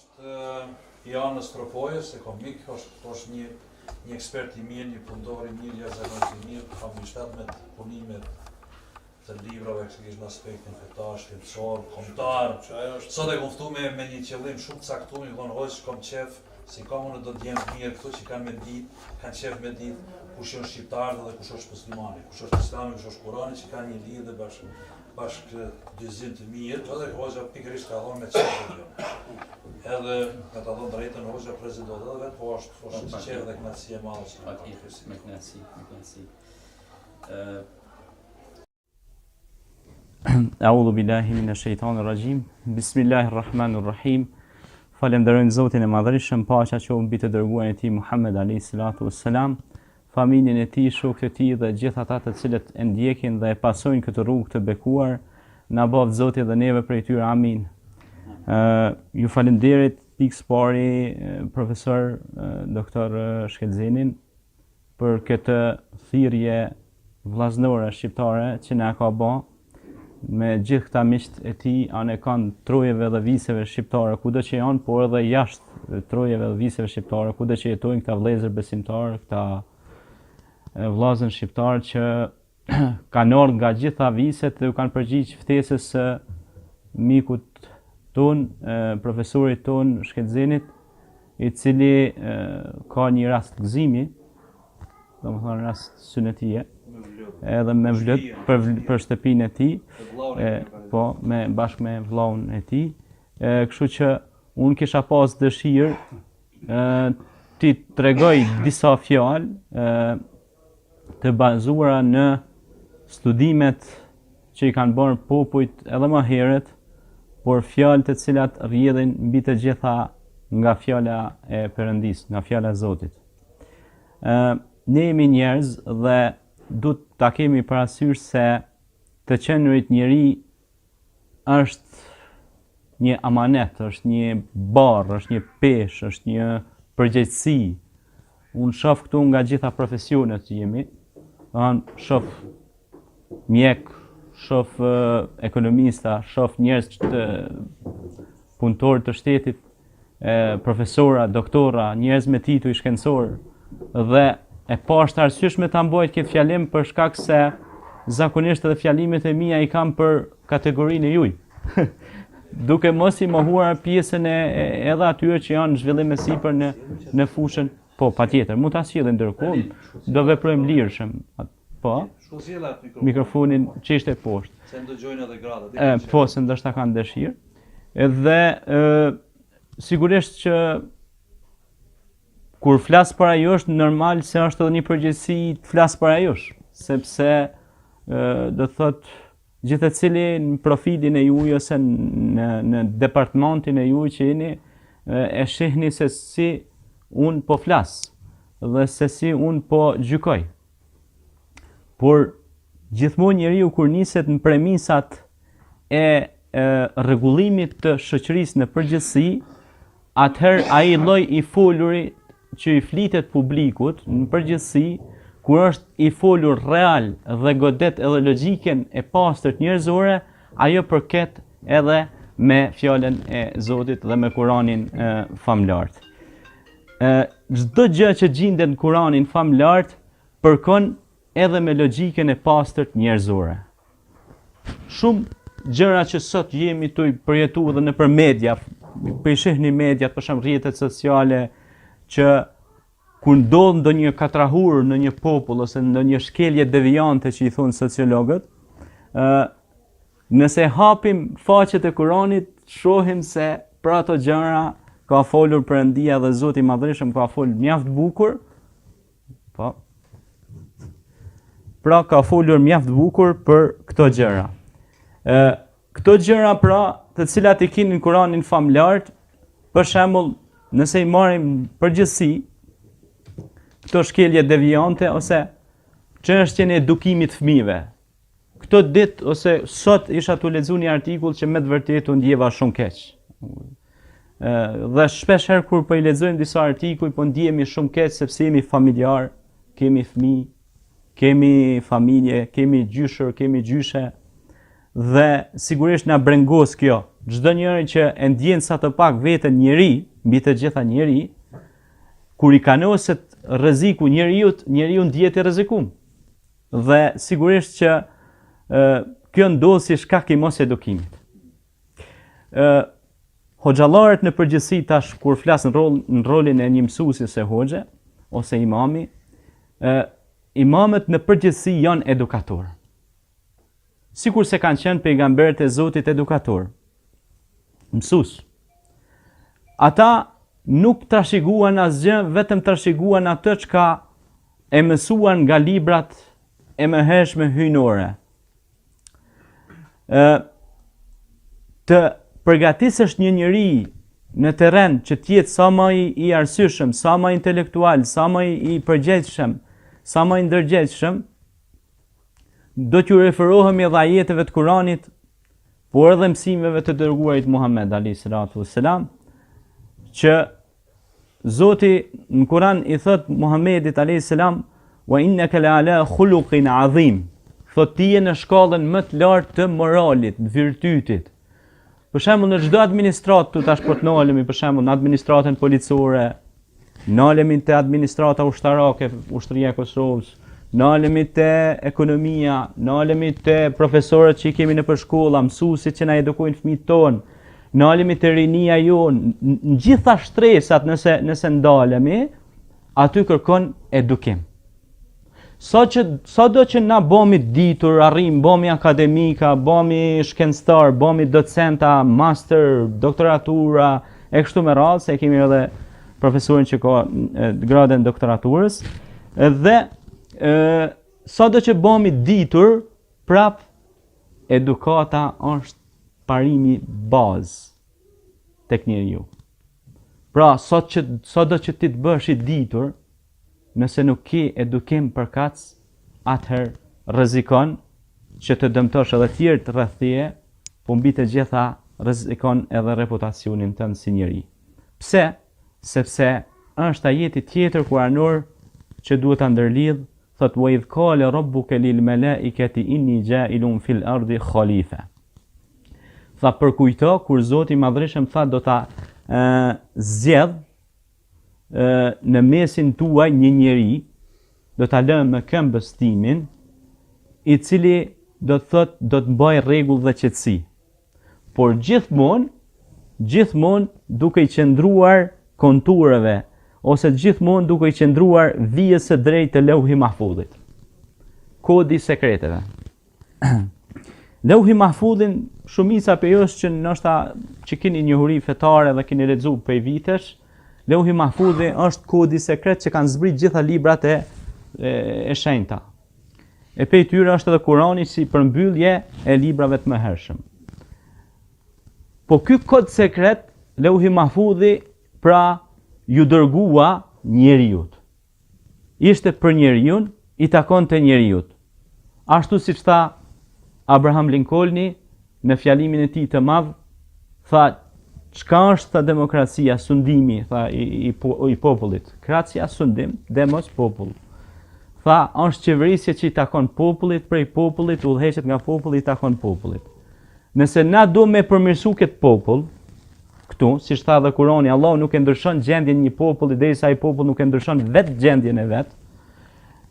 është i anës Tropojës, komik, është një ekspert i mirë, një punëtor i mirë, jashtëzakonisht i mirë, ka mbështet me punimet të librave që kishin aspektin fetar, shkencor, kombëtar. Sot e konftu me një qëllim shumë caktuar, i thonë hoqë kom qef, si ka unë do t'jem mirë këto që kanë me ditë, kanë qef me ditë kush është shqiptar dhe kush është muslimani, kush është islami, kush është kurani, që kanë një lidhje bashkë dyzim të mirë, edhe hoxha pikërisht ka thonë me qefë jo. Edhe me ta thonë drejtën hoxha prezident edhe vetë, po është qefë dhe kënaqësi e madhe që me kënaqësi. A'udhu billahi minash shaitanir rajim. Bismillahirrahmanirrahim. Falenderojmë Zotin e Madhërisëm, paqja qoftë mbi të dërguarin e tij Muhammed alayhi salatu wassalam, familjen e tij, shokët e tij dhe gjithë ata të cilët e ndjekin dhe e pasojnë këtë rrugë të bekuar, na bëft Zoti dhe neve prej tyre, amin. Ju falenderit pikës pari profesor doktor Shkelzenin për këtë thirrje vllaznore shqiptare që na ka bë me gjithë këta miqt e tij anë kanë trojeve dhe viseve shqiptare kudo që janë, por edhe jashtë trojeve dhe viseve shqiptare kudo që jetojnë këta vëllezër besimtarë, këta vllazën shqiptar që kanë ardhur nga gjitha viset dhe u kanë përgjigj ftesës së mikut ton, profesorit ton Shkelzenit, i cili ka një rast gëzimi, domethënë rast synetie, edhe me vlot për shtëpinë e tij, po bashkë me vllaun e tij. Kështu që unë kisha pas dëshirë ti tregoj disa fjalë të bazuara në studimet që i kanë bërë popujt edhe më herët, por fjalë të cilat rrjedhin mbi të gjitha nga fjala e Perëndis, nga fjala e Zotit. Ne jemi njerëz dhe duhet ta kemi parasysh se të qenurit njeri është një amanet, është një barë, është një peshë, është një përgjegjësi. Unë shoh këtu nga gjitha profesionet që jemi, shoh mjek, shoh ekonomista, shoh njerëz të punëtorë të shtetit, profesora, doktora, njerëz me titull shkencor dhe e pashtë arsyeshme ta mbajt këtë fjalim për shkak se zakonisht edhe fjalimet e mia i kam për kategorinë e juj. Duke mos i mohuar pjesën edhe atyre që janë zhvillim me sipër në fushën, po patjetër, mund ta sjellin ndërkohë, do veprojmë lirshëm. Po. Mikrofonin çështë poshtë. Se ndëgjojnë edhe gradat. Po, se ndoshta kanë dëshirë. Edhe sigurisht që kur flas para jush, normal se është edhe një përgjegjësi të flas para jush, sepse do thot gjithë secili në profilin e juaj ose në departamentin e juaj që jeni e shihni se si un po flas dhe se si un po gjykoj. Por gjithmonë njeriu kur niset në premisat e rregullimit të shoqërisë në përgjithësi, atëherë ai lloj i foluri që i flitet publikut në përgjithësi, kur është i folur real dhe godet edhe logjikën e pastërt njerëzore, ajo përket edhe me fjalën e Zotit dhe me Kur'anin famlar. Çdo gjë që gjendet në Kur'anin famlar përkon edhe me logjikën e pastërt njerëzore. Shumë gjëra që sot jemi tu përjetuar edhe nëpër media, po i shihni mediat, për shembull rrjetet sociale, që kur ndodh ndonjë katrahur në një popull ose ndonjë shkelje devijante që i thonë sociologët, nëse hapim faqet e Kuranit, shohim se për ato gjëra ka folur Perëndia dhe Zoti i Madhërisëm ka folur mjaft bukur. Po. Pra ka folur mjaft bukur për këto gjëra. Këto gjëra pra, të cilat i keni në Kuranin famlar, për shembull, nëse i marrim përgjithësi këto shkelje devijante ose çështjen e edukimit fëmijëve. Këto ditë ose sot isha tu lexuar një artikull që me të vërtetë u ndjeva shumë keq. Dhe shpesh herë kur po i lexojmë disa artikuj, po ndjehemi shumë keq sepse jemi familjar, kemi fëmijë, kemi familje, kemi gjyshër, kemi gjyshe dhe sigurisht na brengos kjo. çdo njeri që e ndjen sa të pak veten njeri, mbi të gjitha njeri, kur i kanoset rreziku njeriu ndihet i rrezikuar. Dhe sigurisht që kjo ndodh si shkak i mos edukimit. Hoxhallarët në përgjithësi tash kur flasin në rolin e një mësuesi se hoxhe ose imami, imamët në përgjithësi janë edukator. Sikur se kanë qenë pejgamberët e Zotit edukator, mësues. Ata nuk trashëguan asgjë, vetëm trashëguan atë çka e mësuan nga librat e mëhershme hyjnore. Të përgatisësh një njeri në terren që të jetë sa më i arsyeshëm, sa më intelektual, sa më i përgjegjshëm, sa më i ndërgjegjshëm, do t'ju referohemi edhe ajeteve të Kuranit, por edhe mësimeve të dërguarit Muhammed alayhis salatu wassalam, që Zoti në Kur'an i thot Muhammedit alayhis salam, wa innaka la'ala khuluqin azim. Thot ti je në shkallën më të lartë të moralit, të virtytit. Për shembull në çdo administratë tu tash po të nalemi për shembull në administratën policore, nalemi te administrata ushtarake, ushtria e Kosovës, nalemi te ekonomia, nalemi te profesorët që i kemi në shkolla, mësuesit që na edukojnë fëmijët tonë, nalemi te rinia jonë, në gjitha shtresat nëse ndalemi, aty kërkon edukim. Sado që na bëmi ditur, arrim, bëmi akademika, bëmi shkencëtar, bëmi docenta, master, doktoratura, e kështu me radhë, se kemi edhe profesorin që ka gradën doktoraturës, dhe sado që bëmi ditur, prap edukata është parimi bazë tek njeriu. Pra, sado që ti të bësh i ditur, nëse nuk ke edukim përkatës, atëherë rrezikon që të dëmtosh edhe tjerë të rreth teje, po mbi të gjitha rrezikon edhe reputacionin tënd si njeri. Pse? Sepse është ajeti tjetër kuranor që duhet ta ndërlidh, thot wa idh qala rabbuka lil malaikati inni ja'ilun fil ardi khalifa. Tha përkujto kur Zoti i Madhërisëm tha do ta zgjedh në mesin tuaj një njeri, do ta lë me këmbës timin, i cili do të thot do të bëj rregull dhe qetësi. Por gjithmonë duke i qëndruar kontureve ose gjithmonë duke i qëndruar vijës së drejtë të Lauhi Mahfudhit. Kodi i sekreteve. Lauhi Mahfudhin shumica për jush që ndoshta që keni njohuri fetare dhe keni lexuar prej vitesh, Lauhi Mahfudhi është kodi sekret që kanë zbrit gjitha librat e shenjta. E prej tyre është edhe Kurani si përmbyllje e librave të mëhershëm. Po ky kod sekret Lauhi Mahfudhi pra ju dërgua njeriut. Ishte për njeriun, i takon të njeriut. Ashtu si që tha Abraham Lincolni në fjalimin e tij të madh, tha çka është tha demokracia, sundimi, tha i popullit. Kracia sundim, demos popull. Tha është qeverisja që i takon popullit, prej popullit, udhëheqet nga populli, i takon popullit. Nëse na do me përmirësu këtë popull, këtu, si tha dhe Kurani, Allah nuk e ndryshon gjendjen një populli derisa ai popull nuk e ndryshon vetë gjendjen e vet.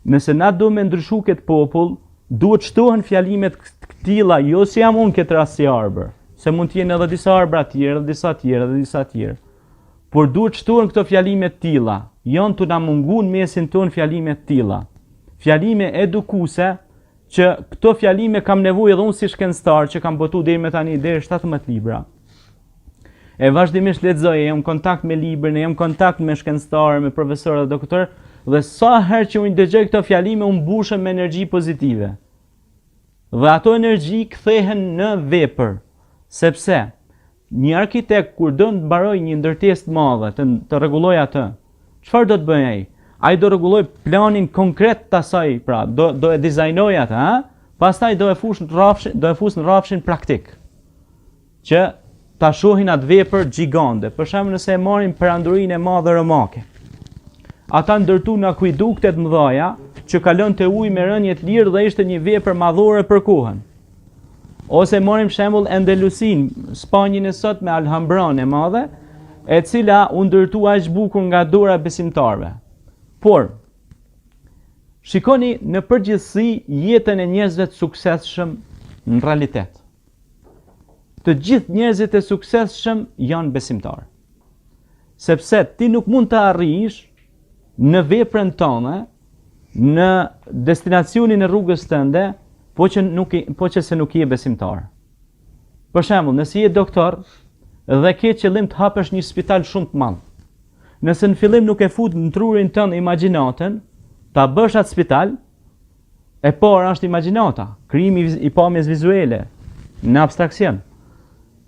Nëse na do me ndryshu këtë popull, duhet shtohen fjalimet këtilla, jo si jam unë këtë rast si arbër, se mund të jenë edhe disa arbra tjerë, edhe disa tjerë, edhe disa tjerë. Por duhet shtohen këto fjalime të tilla, janë të na munguar mesin ton fjalime të tilla. Fjalime edukuese që këto fjalime kam nevojë edhe unë si shkencëtar që kam botu deri me tani deri 17 libra. E vazhdimisht lexoj, jam në kontakt me librin, jam në kontakt me shkencëtarë, me profesorë dhe doktor, dhe sa herë që unë dëgjoj këto fjalime unë mbushem me energji pozitive. Dhe ato energji kthehen në vepër, sepse një arkitekt kur do të mbarojë një ndërtesë të madhe, të rregullojë atë, çfarë do të bëjë ai? Ai do rregulloj planin konkret të asaj, pra, do e dizajnoj atë, pastaj do e fush në rrafshin praktik. Që ta shohin atë vepër gjigande. Për shembull nëse e marrim perandurinë e madhe romake. Ata ndërtuan akuedukte të mëdha që kalon te uji me rënje të lirë dhe ishte një vepër madhore për kohën. Ose morim shembull Andalusin, Spanjën e sot me Alhambran e madhe, e cila u ndërtua aq bukur nga dora besimtarve. Por shikoni në përgjithësi jetën e njerëzve të suksesshëm në realitet. Të gjithë njerëzit e suksesshëm janë besimtarë. Sepse ti nuk mund të arrish në veprën tënde, në destinacionin e rrugës tënde, po që se nuk je besimtar. Për shembull, nëse je doktor dhe ke qëllim të hapësh një spital shumë të madh, nëse në fillim nuk e fut në trurin tënd imagjinatën, ta bësh atë spital, e para është imagjinata, krijimi i pamjes vizuale, në abstraksion.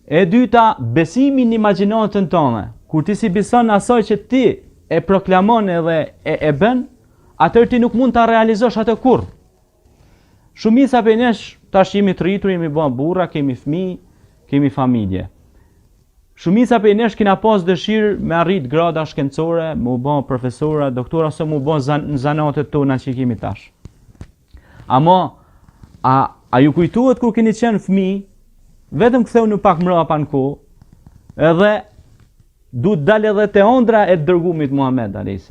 E dyta, besimi në imagjinatën tënde. Kur ti si beson asaj që ti e proklamon edhe e bën, atëherë ti nuk mund ta realizosh atë kurrë. Shumica prej nesh tash jemi të rritur, jemi bën burra, kemi fëmijë, kemi familje. Shumica prej nesh kena pas dëshirë me arrit grada shkencore, me u bën profesora, doktora ose me u bën zanatet tona që kemi tash. Ama a ju kujtohet kur keni qenë fëmijë, vetëm ktheu në pak mbrapa në kohë, edhe du të dalë edhe te ëndra e dërgumit Muhammed a.s.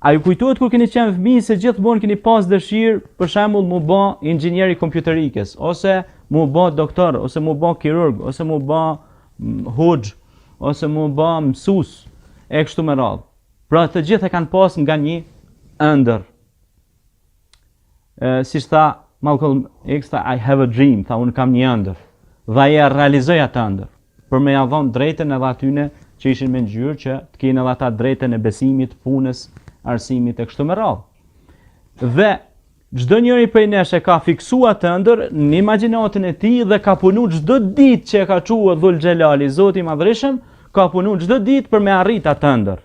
A ju kujtohet kur keni qenë fëmijë se gjithmonë keni pas dëshirë, për shembull, mu bë inxhinier i kompjuterikës, ose mu bë doktor, ose mu bë kirurg, ose mu bë hoxh, ose mu bë mësues e kështu me radhë. Pra të gjithë e kanë pas nga një ëndër. Si tha Malcolm X, I have a dream, tha unë kam një ëndër. Dhe ai e realizoi atë ëndër, për me ia dhënë drejtën edhe atyne që ishin me ngjyrë që të kenë edhe ata drejtën e besimit, punës, arsimit e kështu me radhë. Dhe çdo njeri prej nesh e ka fiksuar të ëndër në imagjinatën e tij dhe ka punu çdo ditë që e ka thua Dhul Xhelali, Zoti i Madhërisëm, ka punu çdo ditë për me arrit atë ëndër.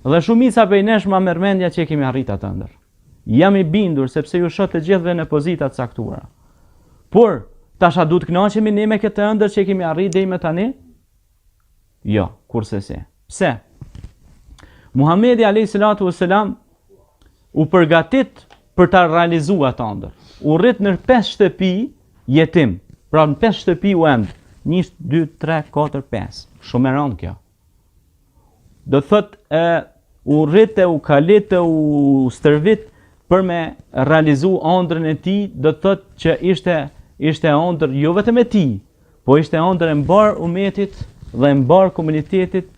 Dhe shumica prej nesh ma merr mendja që kemi arrit atë ëndër. Jam i bindur sepse ju shoh të gjithëve në pozita të caktuara. Por tash a duhet të kënaqemi ne me këtë ëndër që kemi arrit deri më tani? Jo, kurse se. Pse? Muhamedi a.s. u përgatit për ta realizuar atë ëndër. U rrit në 5 shtëpi jetim. Pra në 5 shtëpi u end. 1, 2, 3, 4, 5. Shumë e rëndë kjo. Do thot u rrit u kalit u stërvit për me realizu ëndrën e tij, do thot që ishte ëndër jo vetëm e tij, po ishte ëndër e mbar umetit dhe mbar komunitetit.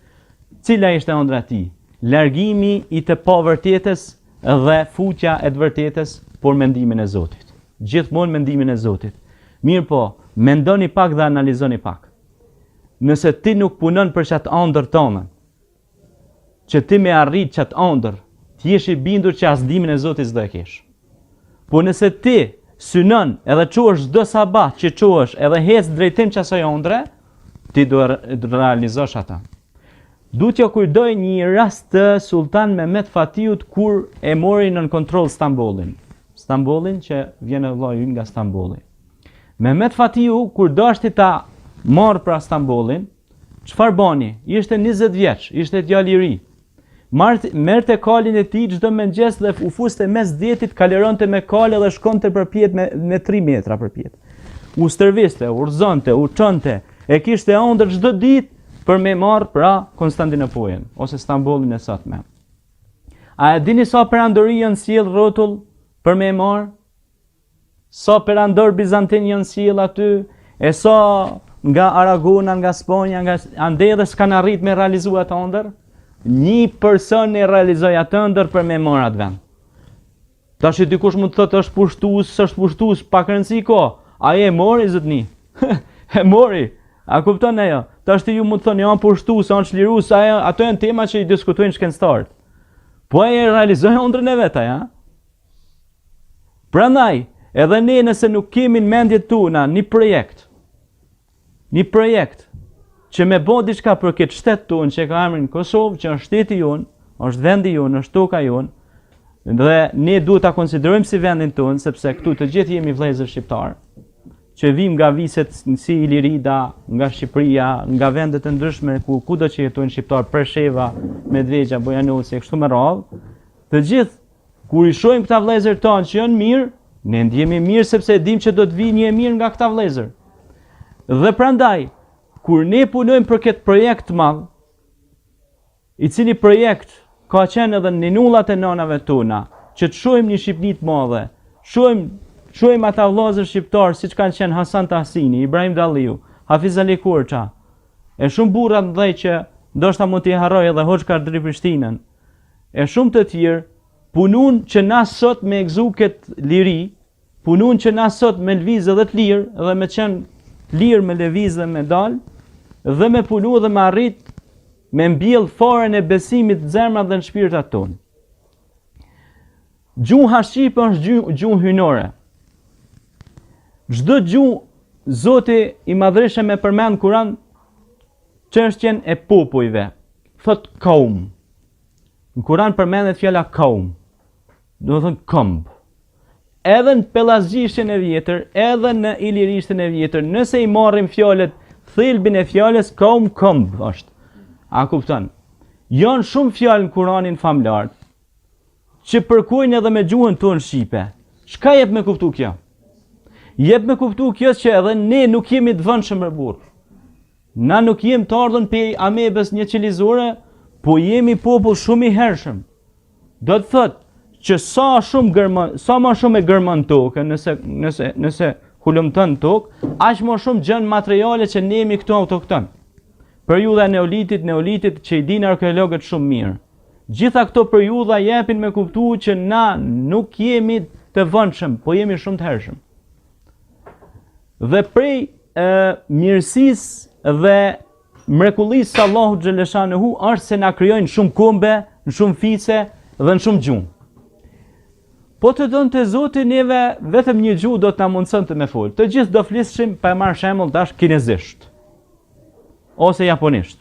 Cila ishte ëndra e tij? Largimi i të pavërtetës dhe futja e të vërtetës, por mendimin e Zotit. Gjithmonë mendimin e Zotit. Mirë po, mendoni pak dhe analizoni pak. Nëse ti nuk punon për çat ëndër tonë, që ti me arrit çat ëndër, ti jesh i bindur që as ndimin e Zotit s'do e kesh. Po nëse ti synon edhe çosh çdo sabat që çosh edhe hec drejtim çasoj ëndre, ti do realizosh ata. Du t'jo kujdoj një rast të Sultan Mehmet Fatiut kur e mori nën kontroll Stambollin. Stambollin që vjen e vllai nga Stambolli. Mehmet Fatiu kur dashti ta marrë pra Stambollin, çfarë bani? Ishte 20 vjeç, ishte djalë i ri. Merrte kalin e tij çdo mëngjes dhe u fuste mes dietit, kaleronte me kale dhe shkonte përpjet me 3 metra përpjet. U stërviste, urzonte, u çonte, e kishte ëndër çdo ditë për me marrë pra Konstantinopolin, ose Stambollin e sotme. A e dini sa perandori janë sjell rrotull për me marrë? Sa perandor bizantin janë sjell aty? E sa nga Aragona, nga Spanja, nga ande dhe s'kan arrit me realizu atë ëndër? Një person e realizoi atë ëndër për me marrë atë vend. Tash dikush mund të thotë është pushtues, pak rëndësi ko. Ai e mori zotni. E mori. A kupton ajo? Tash ti ju mund të thoni janë pushtues, janë çlirues, ato janë tema që i diskutojnë shkencëtarët. Po ai e realizoi ëndrën e vet, ja. Prandaj, edhe ne nëse nuk kemi në mendjet tona një projekt që me bë diçka për këtë shtet tonë që ka emrin Kosovë, që është shteti jon, është vendi jon, është toka jon, dhe ne duhet ta konsiderojmë si vendin tonë, sepse këtu të gjithë jemi vëllezër shqiptar, që vim nga viset si Ilirida, nga Shqipëria, nga vendet e ndryshme kudo që jetojnë shqiptar, Presheva, Medvegja, Bojanoci, kështu me radhë. Të gjithë kur i shohim këta vëllezër tonë që janë mirë, ne ndjehemi mirë sepse dim që do të vijë një e mirë nga këta vëllezër. Dhe prandaj, kur ne punojmë për këtë projekt të madh, i cili projekt ka qenë edhe në ninullat e nanave tona, që të shohim një Shqipni të madhe, shohim ata vëllezër shqiptar siç kanë qenë Hasan Tahsini, Ibrahim Dalliu, Hafiz Ali Kurça, e shumë burra të mëdhej që ndoshta mund t'i harroj edhe Hoxh Kadri Prishtinën, e shumë të tjerë punun që na sot me egzu këtë liri, punun që na sot me lviz edhe të lirë, dhe me qenë lirë me lviz dhe me dal, dhe me punu dhe me arrit me mbjell forën e besimit të zemrat dhe në shpirtat tonë. Gjuha shqipe është gjuhë hynore. Çdo gjuhë Zoti i Madhreshëm me përmend Kur'an çështjen e popujve. Thot kaum. Në Kur'an përmendet fjala kaum. Do të thonë këmb. Edhe në pellazgjishtjen e vjetër, edhe në ilirishtjen e vjetër, nëse i marrim fjalët, thelbin e fjalës kaum këmb është. A kupton? Janë shumë fjalë në Kur'anin famlar që përkujnë edhe me gjuhën tonë shqipe. Çka jep me kuptu kjo? Jep me kuptu kjo që edhe ne nuk jemi të vëndshëm për burr. Na nuk jemi të ardhën pe amebes një qelizore, po jemi popull shumë i hershëm. Do të thotë që sa më shumë e gërmon tokën, nëse hulumton tokë, aq më shumë gjën materiale që ne jemi këtu autokton. Periudha e neolitit që i dinë arkeologët shumë mirë. Gjitha këto periudha jepin me kuptu që na nuk jemi të vëndshëm, po jemi shumë të hershëm. Dhe prej mirësisë dhe mrekullisë së Allahut xhaleshanehu është se na krijojnë shumë kombe, në shumë fice dhe në shumë gjuhë. Po të donte Zoti neve vetëm një gjuhë do të na mundsonte me fol. Të gjithë do flishim, pa marr shembull tash kinezisht ose japonisht.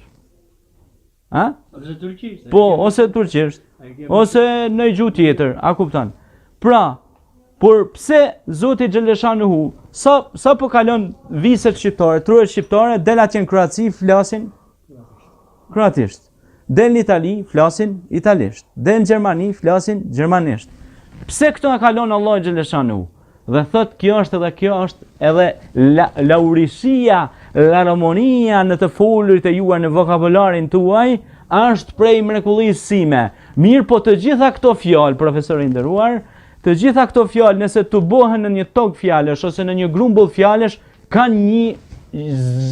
A? Ose turqisht. Po, ose turqisht, ose në gjuhë tjetër, a kupton? Pra, por pse Zoti xhaleshanehu sa po kalon viset shqiptare, truhet shqiptare, del atje në Kroaci flasin kroatisht. Del në Itali flasin italisht. Del në Gjermani flasin gjermanisht. Pse këto e kalon Allah xhaleshanehu? Dhe thot kjo është edhe laurisia, larmonia në të folurit e juaj në vokabularin tuaj është prej mrekullisë sime. Mirë, po të gjitha këto fjalë, profesor i nderuar, të gjitha këto fjalë nëse të bëhen në një tokë fjalësh ose në një grumbull fjalësh kanë një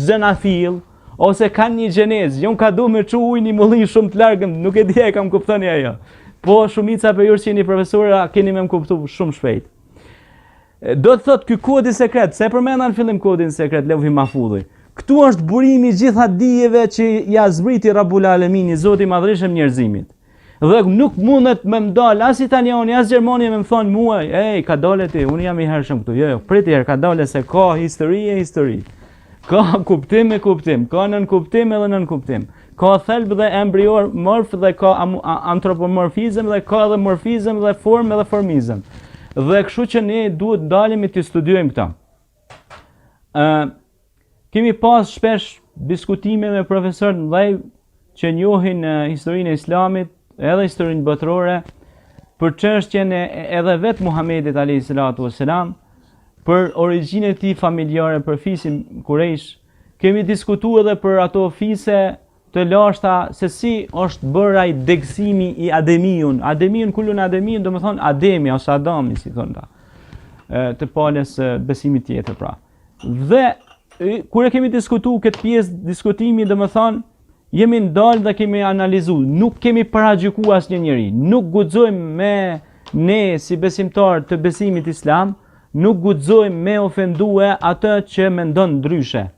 zënafill ose kanë një gjenezë. Jo ka du me çuj një mulli shumë të largëm, nuk e di e kam kuptoni ajo. Po shumica për ju që jeni profesorë keni më kuptu shumë shpejt. Do të thotë ky kodi sekret, se përmenda në fillim kodin sekret Levhi Mahfudhi. Këtu është burimi gjitha dijeve që ja zbriti Rabbul Alemini, Zoti i Madhreshëm njerëzimit. Dhe nuk mundet me mdal as italiani, as gjermani me më thonë muaj, ej, ka dole ti, unë jam i hershëm këtu. Jo, priti herë, ka dole se ka histori. Ka kuptim e kuptim, ka nën kuptim edhe nën kuptim. Ka thelb dhe embriomorf dhe ka antropomorfizëm dhe ka dhe morfizëm dhe form dhe formizëm. Dhe kështu që ne duhet dalemi të studiojmë këta. Kemi pas shpesh diskutime me profesor të mëdhenj që njohin historinë e Islamit, edhe historinë botërore, për çështjen edhe vetë Muhamedit alayhi salatu wassalam, për origjinën e tij familjare, për fisin Kurejsh. Kemi diskutuar edhe për ato fise të lashta se si është bërë ai degësimi i Ademiun. Ademiun kulun Ademiun do të thonë Ademi ose Adami si thonë ta. Të palës besimit tjetër pra. Dhe kur e kemi diskutuar këtë pjesë diskutimi do të thonë jemi ndalë dhe kemi analizuar, nuk kemi paragjykuar asnjë njeri, nuk guxojmë me ne si besimtar të besimit islam, nuk guxojmë me ofendue atë që mendon ndryshe.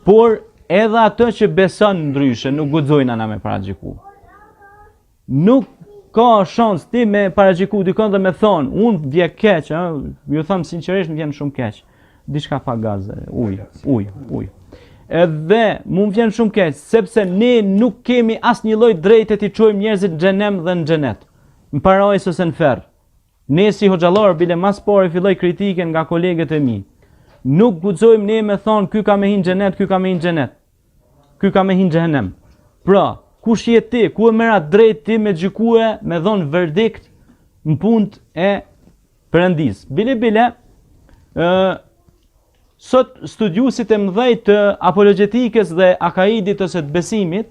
Por edhe atë që beson ndryshe nuk guxojnë ana me paragjyku. Nuk ka shans ti me paragjyku dikon dhe me thonë, unë vje keq, ju them sinqerisht më vjen shumë keq. Diçka pa gaz, ujë. Edhe mu më vjen shumë keq, sepse ne nuk kemi asnjë lloj drejte të çojmë njerëzit në xhenem dhe në xhenet. Në parajs ose në ferr. Ne si hoxhallar bile mas pore filloj kritiken nga kolegët e mi. Nuk guxojmë ne me thonë ky ka me hin xhenet, ky ka me hin xhenet. Ky ka me hin xhenem. Pra, kush je ti, ku e merr atë drejt ti me gjykue, me dhon verdikt në punë e Perëndis. Bile sot studiuesit e mëdhej të apologetikës dhe akaidit ose të besimit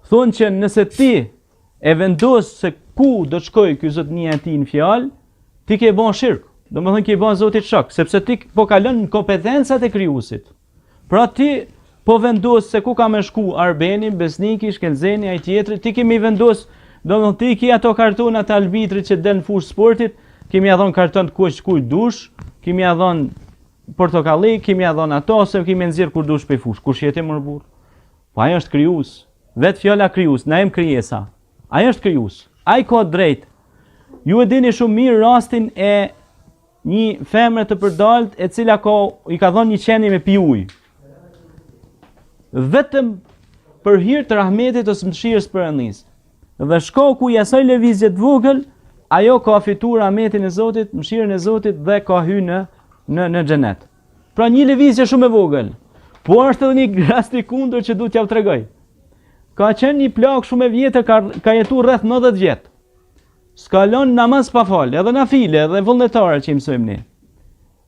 thonë që nëse ti e vendos se ku do të shkojë ky zotnia e tij në fjalë, ti ke bën shirk. Domethënë ke bën Zotit shok, sepse ti po kalon në kompetencat e krijuesit. Pra ti po vendos se ku ka më shku Arbeni, Besniki, Shkelzeni, ai tjetri, ti kemi vendos, domethënë ti ke ato kartona të arbitrit që del në fushë sportit, kemi ia dhënë karton të kush kujt dush, kemi ia dhënë portokalli, kemi ia dhënë ato ose kemi nxjerr kur dush pe fushë. Kush jete më burr? Po ai është krijues. Vet fjala krijues, na jem krijesa. Ai është krijues. Ai ka drejt. Ju e dini shumë mirë rastin e një femre të përdalt e cila i ka dhënë një qenie me pi ujë. Vetëm për hir të rahmetit ose mëshirës Perëndis. Dhe shkoku i asaj lëvizje të vogël, ajo ka fituar rahmetin e Zotit, mëshirën e Zotit dhe ka hyrë në xhenet. Pra një lëvizje shumë e vogël. Por është edhe një rast i kundër që duhet t'ja tregoj. Ka qenë një plagë shumë e vjetër, ka jetuar rreth 90 vjet. S'ka lënë namaz pa fal, edhe nafile, edhe vullnetare që i mësojmë ne.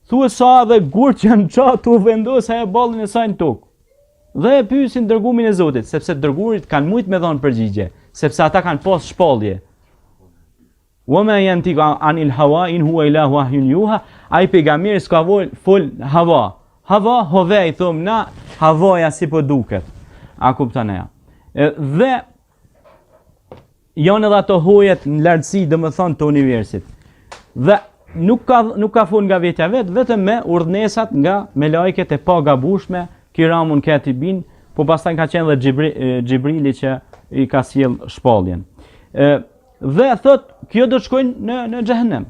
Thuhet sa dhe gurt që janë çatu vendos ajo ballin e saj në tokë. Dhe e pyesin dërgumin e Zotit, sepse dërgurit kanë shumë me dhënë përgjigje, sepse ata kanë pas shpallje. Wa ma yantiqu anil hawa in huwa illa wahyun yuha, ai pejgamberi s'ka fol hawa. Hawa hove i thom na, havaja si po duket. A kupton ja? Dhe janë edhe ato hojet në lartësi, domethënë të universit. Dhe nuk ka fol nga vetja vet, vetëm me urdhnesat nga me lajket e pa gabueshme, kiramun katibin, po pastaj ka qenë edhe Xhibrili që i ka sjell shpalljen. Dhe thot, kjo do të shkojnë në xhehenem.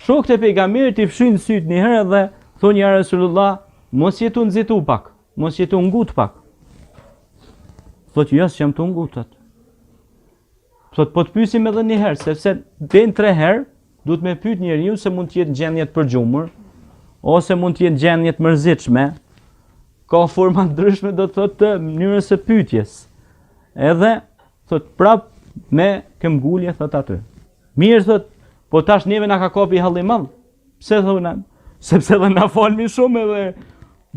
Shokët e pejgamberit i fshin syt një herë dhe thonë ja Rasulullah, mos jetu nxitu pak, mos jetu ngut pak. Thot, jo, s'jam të ngutat. Thot, po të pyesim edhe një herë, sepse den 3 herë duhet me pyet njeriu se mund të jetë gjendje të përgjumur, ose mund të jetë gjendje të mërzitshme. Ka forma ndryshme, do të thotë të mënyrës së pyetjes. Edhe thot prap me këmbgulje thot aty. Mirë thot, po tash neve na ka kapi halli madh. Pse thonë? Sepse edhe na falmi shumë edhe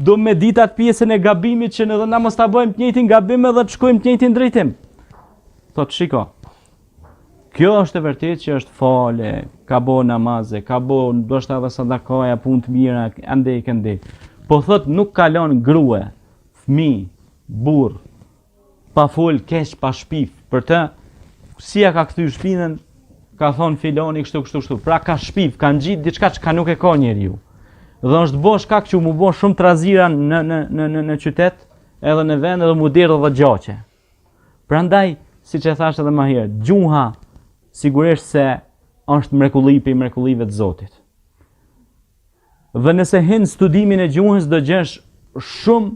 do me ditë atë pjesën e gabimit që edhe na mos ta bëjmë të njëjtin gabim edhe të shkojmë të njëjtin drejtim. Thot shiko. Kjo është e vërtetë që është fale, ka bo namaze, ka bo ndoshta edhe sadakaja, punë të mira, andej këndej. Po thot nuk kalon grua, fëmijë, burr, pa fol keq, pa shpif. Për të si ja ka kthyr shpinën, ka thon filoni kështu. Pra ka shpif, ka ngjit diçka që nuk e ka njeriu. Dhe është bosh kaq që mu bo shumë trazira në qytet, edhe në vend, edhe mu derë dhe gjaqe. Prandaj, siç e thash edhe më herë, gjuha sigurisht se është mrekulli për mrekullive të Zotit. Dhe nëse hin studimin e gjuhës do gjesh shumë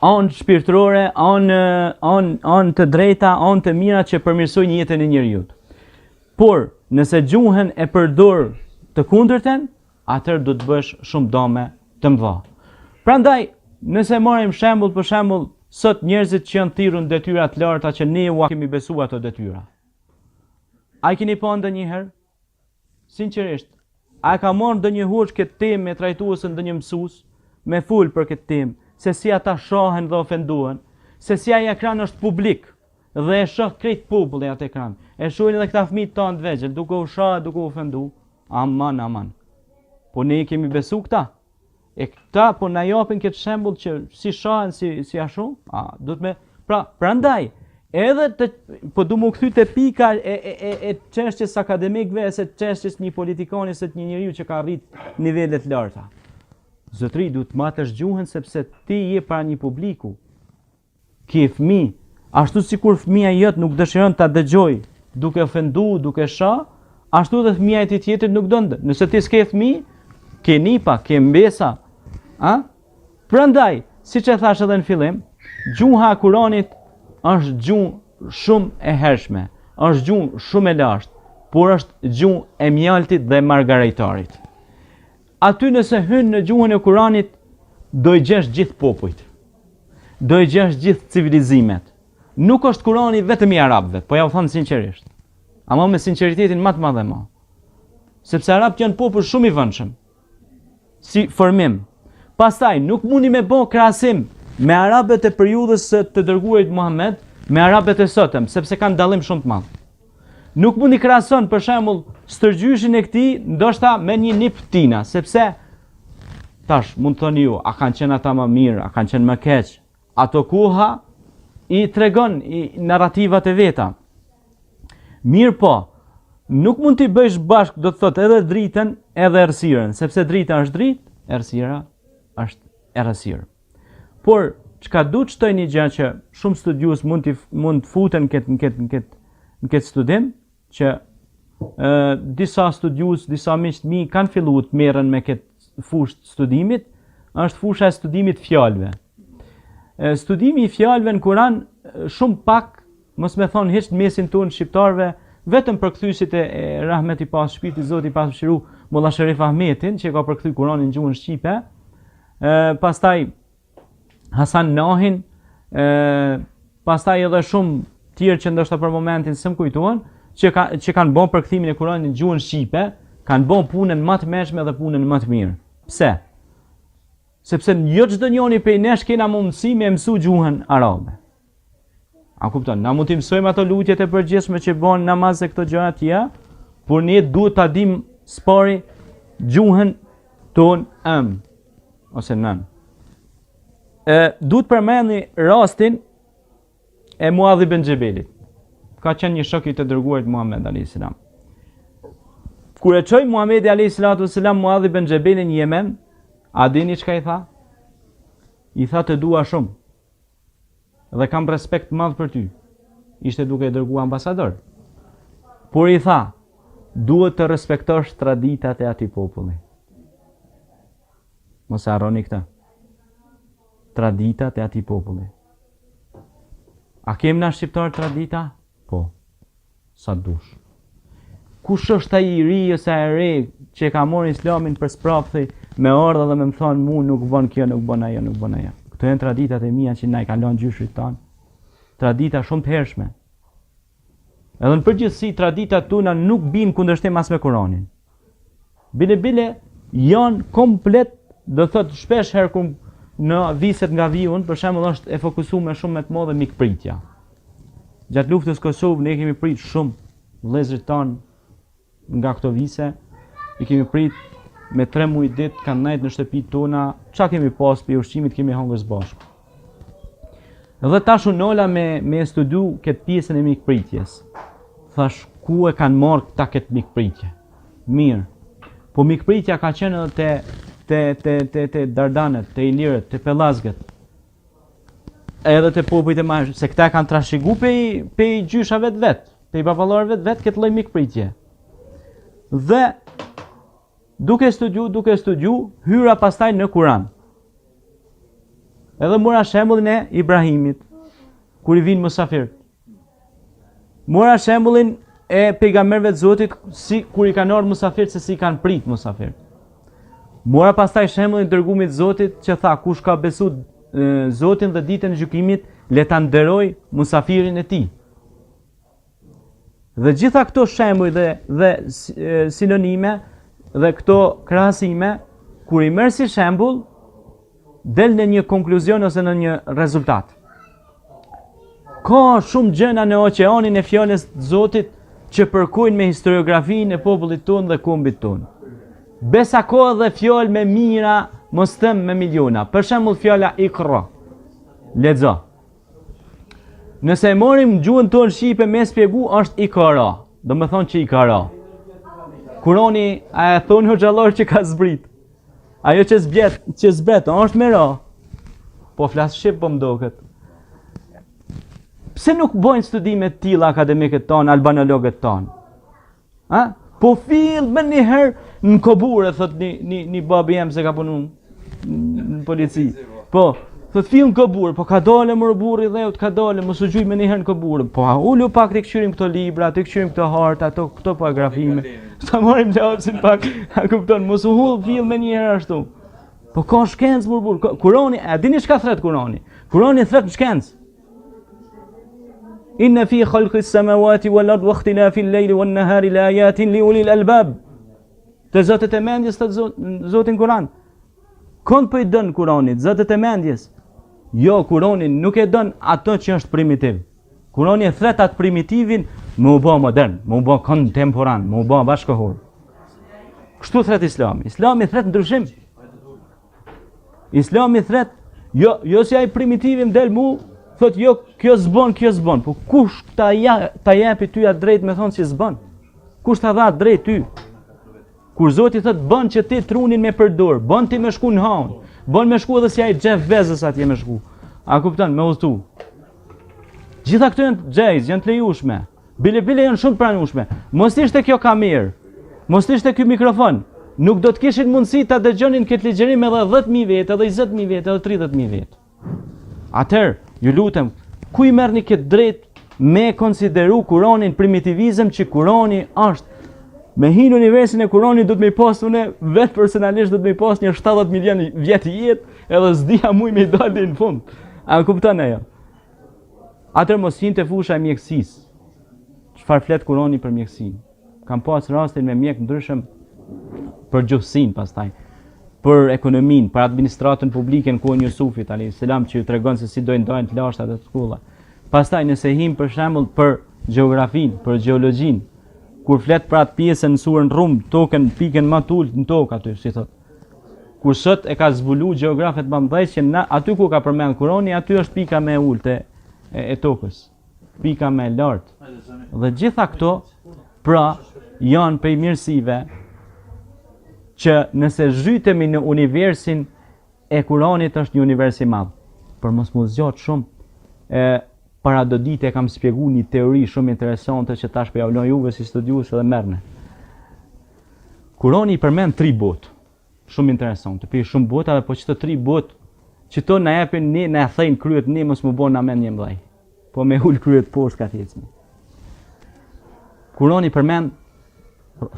anë shpirtërore, anë të drejta, anë të mira që përmirësojnë jetën e njerëzit. Por nëse gjuhën e përdor të kundërten, atëherë do të bësh shumë dëme të mëdha. Prandaj, nëse marrim shembull për shembull, sot njerëzit që janë thirrur në detyra të larta që ne u kemi besuar ato detyra. A i keni pa ndonjëherë? Sinqerisht, a ka marrë ndonjë hoç këtë temë me trajtuesën ndonjë mësues, me fol për këtë temë, se si ata shohen dhe ofendohen, se si ai ekran është publik dhe e shoh krejt populli atë ekran. E shohin edhe këta fëmijë tanë të vegjël, duke u shoh, duke u ofenduar. Aman. Po ne i kemi besu këta. E këta po na japin këtë shembull që si shohen, si ashtu, duhet me prandaj edhe po du më kthy te pika e çështjes akademikëve se çështjes një politikani se një njeriu që ka arrit nivele të larta. Zotëri duhet matësh gjuhën sepse ti je para një publiku. Ki fëmijë, ashtu sikur fëmia jot nuk dëshiron ta dëgjoj duke ofenduar, duke shoh, ashtu edhe fëmia e tjetrit nuk don. Nëse ti s'ke fëmijë, ke nipa, ke mbesa. Prandaj, siç e thash edhe në fillim, gjuha e Kuranit është gjuhë shumë e hershme, është gjuhë shumë e lashtë, por është gjuhë e mjaltit dhe margaritarit. Aty nëse hyn në gjuhën e Kuranit, do i gjesh gjithë popujt. Do i gjesh gjithë civilizimet. Nuk është Kurani vetëm i arabëve, po ja u them sinqerisht. Ama me sinqeritetin më të madh. sepse arabët janë popull shumë i vëndshëm, si formim. Pastaj, nuk mundi me bo krahasim me arabët e periudhës së të dërguarit Muhammed me arabët e sotëm, sepse kanë dallim shumë të madh. Nuk mundi krahason për shembull stërgjyshin e këtij ndoshta me një nip tina, sepse tash mund thoni ju, a kanë qenë ata më mirë, a kanë qenë më keq? Ato koha i tregon i narrativat e veta. Mirë po, nuk mund t'i bësh bashk, do të thotë edhe dritën edhe errësirën, sepse drita është dritë, errësira është errësirë. Por çka duhet shtoj një gjë që shumë studiues mund të futen në këtë studim, që disa studiues, disa miq të mi kanë filluar të merren me këtë fushë të studimit, është fusha e studimit fjalëve. Studimi i fjalëve në Kur'an shumë pak, mos me thonë hiç në mesin tonë shqiptarëve, vetëm përkthyesit e rahmet i pas shpirti Zoti i pasmëshiru Molla Sherif Ahmetin, që ka përkthy Kur'anin në gjuhën shqipe, pastaj Hasan Nahin, pastaj edhe shumë tjerë që ndoshta për momentin s'm kujtohen, që kanë bën përkthimin e Kur'anit në gjuhën shqipe, kanë bën punën më të mëshme dhe punën më të mirë. Pse? Sepse jo çdo njëri prej nesh kena mundësi me mësu gjuhën arabe. A kupton? Na mund të mësojmë ato lutjet e përgjithshme që bën namaz e këto gjëra tjera, por ne duhet ta dim spari gjuhën tonë ose nën. Duhet përmendni rastin e Muadh ibn Xhebelit. Ka qenë një shok i të dërguarit Muhammed a.s. Kur e çoi Muhamedi a.s. Muadh ibn Xhebelin në Yemen, a dini çka i tha? I tha të dua shumë dhe kam respekt madh për ty. Ishte duke i dërguar ambasador. Por i tha, duhet të respektosh traditat e atij populli. Mos e harroni këtë. Traditat e atij populli. A kem na shqiptar tradita? Po. Sa dush. Kush është ai i ri ose e re që ka marrë Islamin për sprapthi me ardha dhe me më thonë mu nuk bën kjo, nuk bën ajo, nuk bën ajo. Këto janë traditat e mia që na i kanë lënë gjyshrit tan. Tradita shumë të hershme. Edhe në përgjithësi traditat tona nuk bin kundërshtim as me Kur'anin. Bile janë komplet, do thotë shpesh herë kur në viset nga viun, për shembull është e fokusuar shumë me të madhe mikpritja. Gjatë luftës Kosovë ne kemi prit shumë vëllezërit tan nga këto vise, i kemi prit me 3 muaj ditë kanë nejtë në shtëpitë tona, çka kemi pas për ushqimit kemi hangër së bashku. Dhe tash unola me studiu këtë pjesën e mikpritjes. Thash, ku e kanë marrë këta këtë mikpritje? Mirë. Po mikpritja ka qenë edhe te Dardanet, te Ilirët, te Pellazgët. Edhe te popujt e majhë, se këta kanë trashëgu pe i gjyshave të vet, pe i papallarëve të vet këtë lloj mikpritje. Dhe duke studiu, hyra pastaj në Kur'an. Edhe mora shembullin e Ibrahimit, kur i vinë musafirët. Mora shembullin e pejgamberëve të Zotit, si kur i kanë ardhur musafirët, se si kanë prit musafirët. Mora pastaj shembullin e dërguimit të Zotit që tha kush ka besu Zotin dhe ditën e gjykimit, le ta nderoj musafirin e tij. Dhe gjitha këto shembuj dhe sinonime dhe këto krahasime, kur i merr si shembull, del në një konkluzion ose në një rezultat. Ka shumë gjëna në oqeanin e fjalës të Zotit që përkujnë me historiografinë e popullit tonë dhe kombit tonë. Besa ka edhe fjalë me mira, mos them me miliona. Për shembull fjala Iqra, lexo. Nëse e marrim gjuhën tonë shqipe me shpjegu, është Ikara. Do me thonë që Ikara. Kurani a e thonë hoxhallar që ka zbrit. Ajo që zbret, është me ra. Po flas shqip po mdoket. Pse nuk bojnë studime të tilla akademikët tonë, albanologët tonë? Ha? Po fill me një herë në Kobure, thot një babi jem se ka punu në polici. Po, thot fill në Kobure, po ka dole më burri dheut, ka dole, mos u gjuj me një herë në Kobure. Po, ullu pak të këshyrim këto libra, të këshyrim këto harta, këto pa grafime. Sa marim lapsin pak, a kupton, mos u hull fill me një herë ashtu. Po ka shkencë më burri. Kurani, a dini çka thret Kurani? Kurani thret në shkencë. Inna fi khalqis samawati wal ard wa ikhtilafil layli wan nahari la ayatin li ulil albab. Të zotët e mendjes të zotin Kur'an. Kënd për i dënë Kur'anit, zotët e mendjes. Jo, Kur'ani nuk e dënë ato që është primitiv. Kur'ani e thret atë primitivin me u bë modern, me u bë kontemporan, me u bë bashkëkohor. Kështu thret Islami. Islami thret ndryshim. Islami thret, jo si ai primitivi m'del mu, thot jo, kjo s'bën, po kush ta jepi ty atë drejt me thonë që s'bën? Kush ta dha atë drejt ty? Kur Zoti thot bën që ti trunin me përdor, bën ti me shku në haun, bën me shku edhe si ai Jeff Bezos atje me shku. A kupton, me udhtu. Gjitha këto janë xhejz, janë të lejushme. Bile janë shumë pranueshme. Mos ishte kjo kamerë, mos ishte ky mikrofon, nuk do të kishin mundësi ta dëgjonin këtë ligjërim edhe 10.000 vjet, edhe 20.000 vjet, edhe 30.000 vjet. Atëherë, ju lutem, ku i merrni këtë drejt me konsideru Kur'anin primitivizëm që Kur'ani është me hinë universin e Kur'anit do të më pas unë vetë personalisht do të më pas një 70 milion vjet jetë edhe s'dija muj me dalë në fund. A kupton ajo? Atëherë mos hinte fusha e mjekësisë. Çfarë flet Kur'ani për mjekësinë? Kam pas rastin me mjek ndryshëm për gjuhësinë pastaj, për ekonominë, për administratën publike në kohën e Jusufit alayhis salam që ju tregon se si do ndajnë të lashtat e shkolla. Pastaj nëse him për shembull për gjeografinë, për gjeologjinë, kur flet për atë pjesën në surën Rum, tokën pikën më të ulët në tokë aty, si thot. Kur sot e ka zbulu gjeografët më mëdhenj që aty ku ka përmend Kurani, aty është pika më e ulët e tokës. Pika më e lartë. Dhe gjitha këto pra janë prej mirësive që nëse zhytemi në universin e Kuranit është një univers i madh. Por mos mu zgjat shumë, para do ditë kam shpjeguar një teori shumë interesante që tash po ja uloj juve si studiues edhe merrni. Kurani përmend 3 botë. Shumë interesante. Për shumë bota, po çto 3 botë që to na japin ne na thënë kryet ne mos më bën na mend një mbaj. Po me ul kryet poshtë ka thjesht. Kurani përmend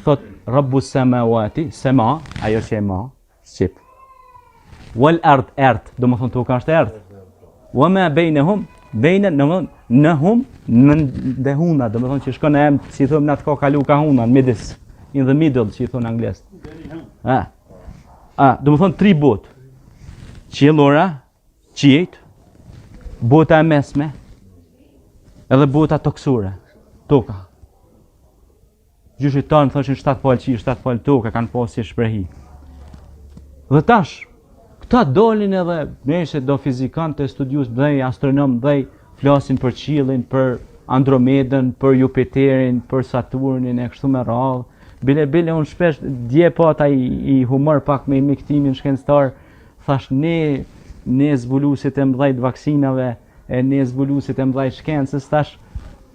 thot Rabbus samawati, sema, ajo që e ma, shqip. Wal ard, do më thonë toka është ard. Wa ma bainahum, nahum, në huna, do më thonë që shkon e em, si thëmë në atë ka kalu ka huna, në midis, in the middle, që i thonë anglisht. Do më thonë 3 botë. Qiellora, qiejt, bota e mesme, edhe bota toksore, toka. Gjyshit tanë thoshin 7 palë qi, 7 palë toka, kanë pasur si shprehi. Dhe tash, këta dolin edhe neshe do fizikantë të studius dhej, astronom dhej, flasin për qiellin, për Andromedën, për Jupiterin, për Saturnin, e kështu me radhë. Bile unë shpesh dje pata i humor pak me miktimin shkencëtar, thash ne zbulusit e mbdhajt vaksinave, e ne zbulusit e mbdhajt shkencës, thash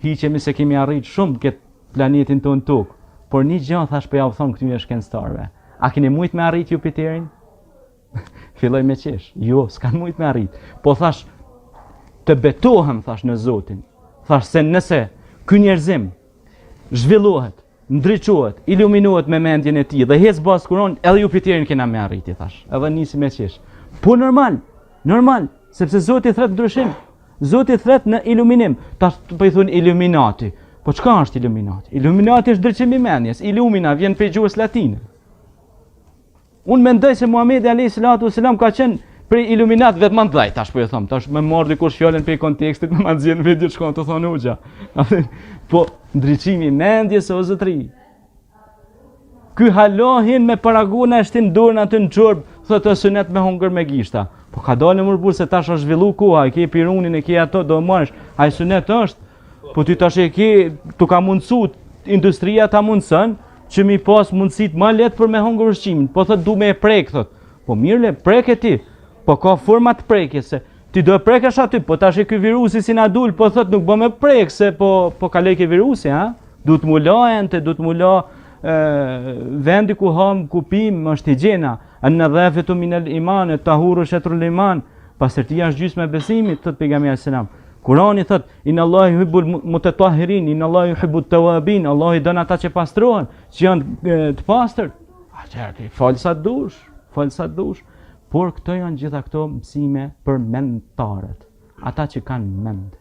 hiqemi se kemi arrit shumë këtë planetin tonë tokë, por një gjë thash po ja u thon këtyre shkencëtarëve. A keni mujt me arrit Jupiterin? Filloj me qesh. Jo, s'kan mujt me arrit. Po thash të betohem thash në Zotin. Thash se nëse ky njerëzim zhvillohet, ndriçohet, iluminohet me mendjen e tij dhe hes bazë Kur'an, edhe Jupiterin kena me arriti thash. Edhe nisi me qesh. Po normal, sepse Zoti thret ndryshim. Zoti thret në iluminim. Tash po i thon Illuminati. Po çka është Illuminati? Illuminati është ndriçimi i mendjes. Illumina vjen prej gjuhës latine. Unë mendoj se Muhamedi alayhis salam ka qenë prej Illuminat vetëm ndaj, tash po e them. Tash më mor dikush fjalën prej kontekstit, më ma nxjerr në video shkon të thonë hoxha. Po ndriçimi i mendjes o zotëri. Ky halohin me paragona e shtin dorën aty në çorb, thotë sunet me hungër me gishta. Po ka dalë më burr se tash është zhvillu koha, e ke pirunin, e ke ato, do marrësh. Ai sunet është. Po ti tash e ke, tu ka mundsu industria ta mundson që mi pas mundësit më lehtë për me hongër ushqimin. Po thot du me e prek, thot. Po mirë le, prek e ti. Po ka forma të prekjes se ti do e prekesh aty, po tash e ky virusi si na dul, po thot nuk bë me prek se po kaloj ke virusi, ha? Duhet mu la ente, duhet mu la vendi ku ham, ku pim, është higjiena. An-nadhafatu min al-iman, at-tahuru shatrul iman. Pastërtia është gjysmë e besimit, thot pejgamberi sallallahu alajhi wasallam. Kurani thot, inna Allahi yuhibbul mutatahhirin, inna Allahi yuhibbut tawabin, Allahu don ata që pastrohen, që janë të pastër. Atëherë fal sa dush. Por këto janë gjitha këto mësime për mendtarët, ata që kanë mend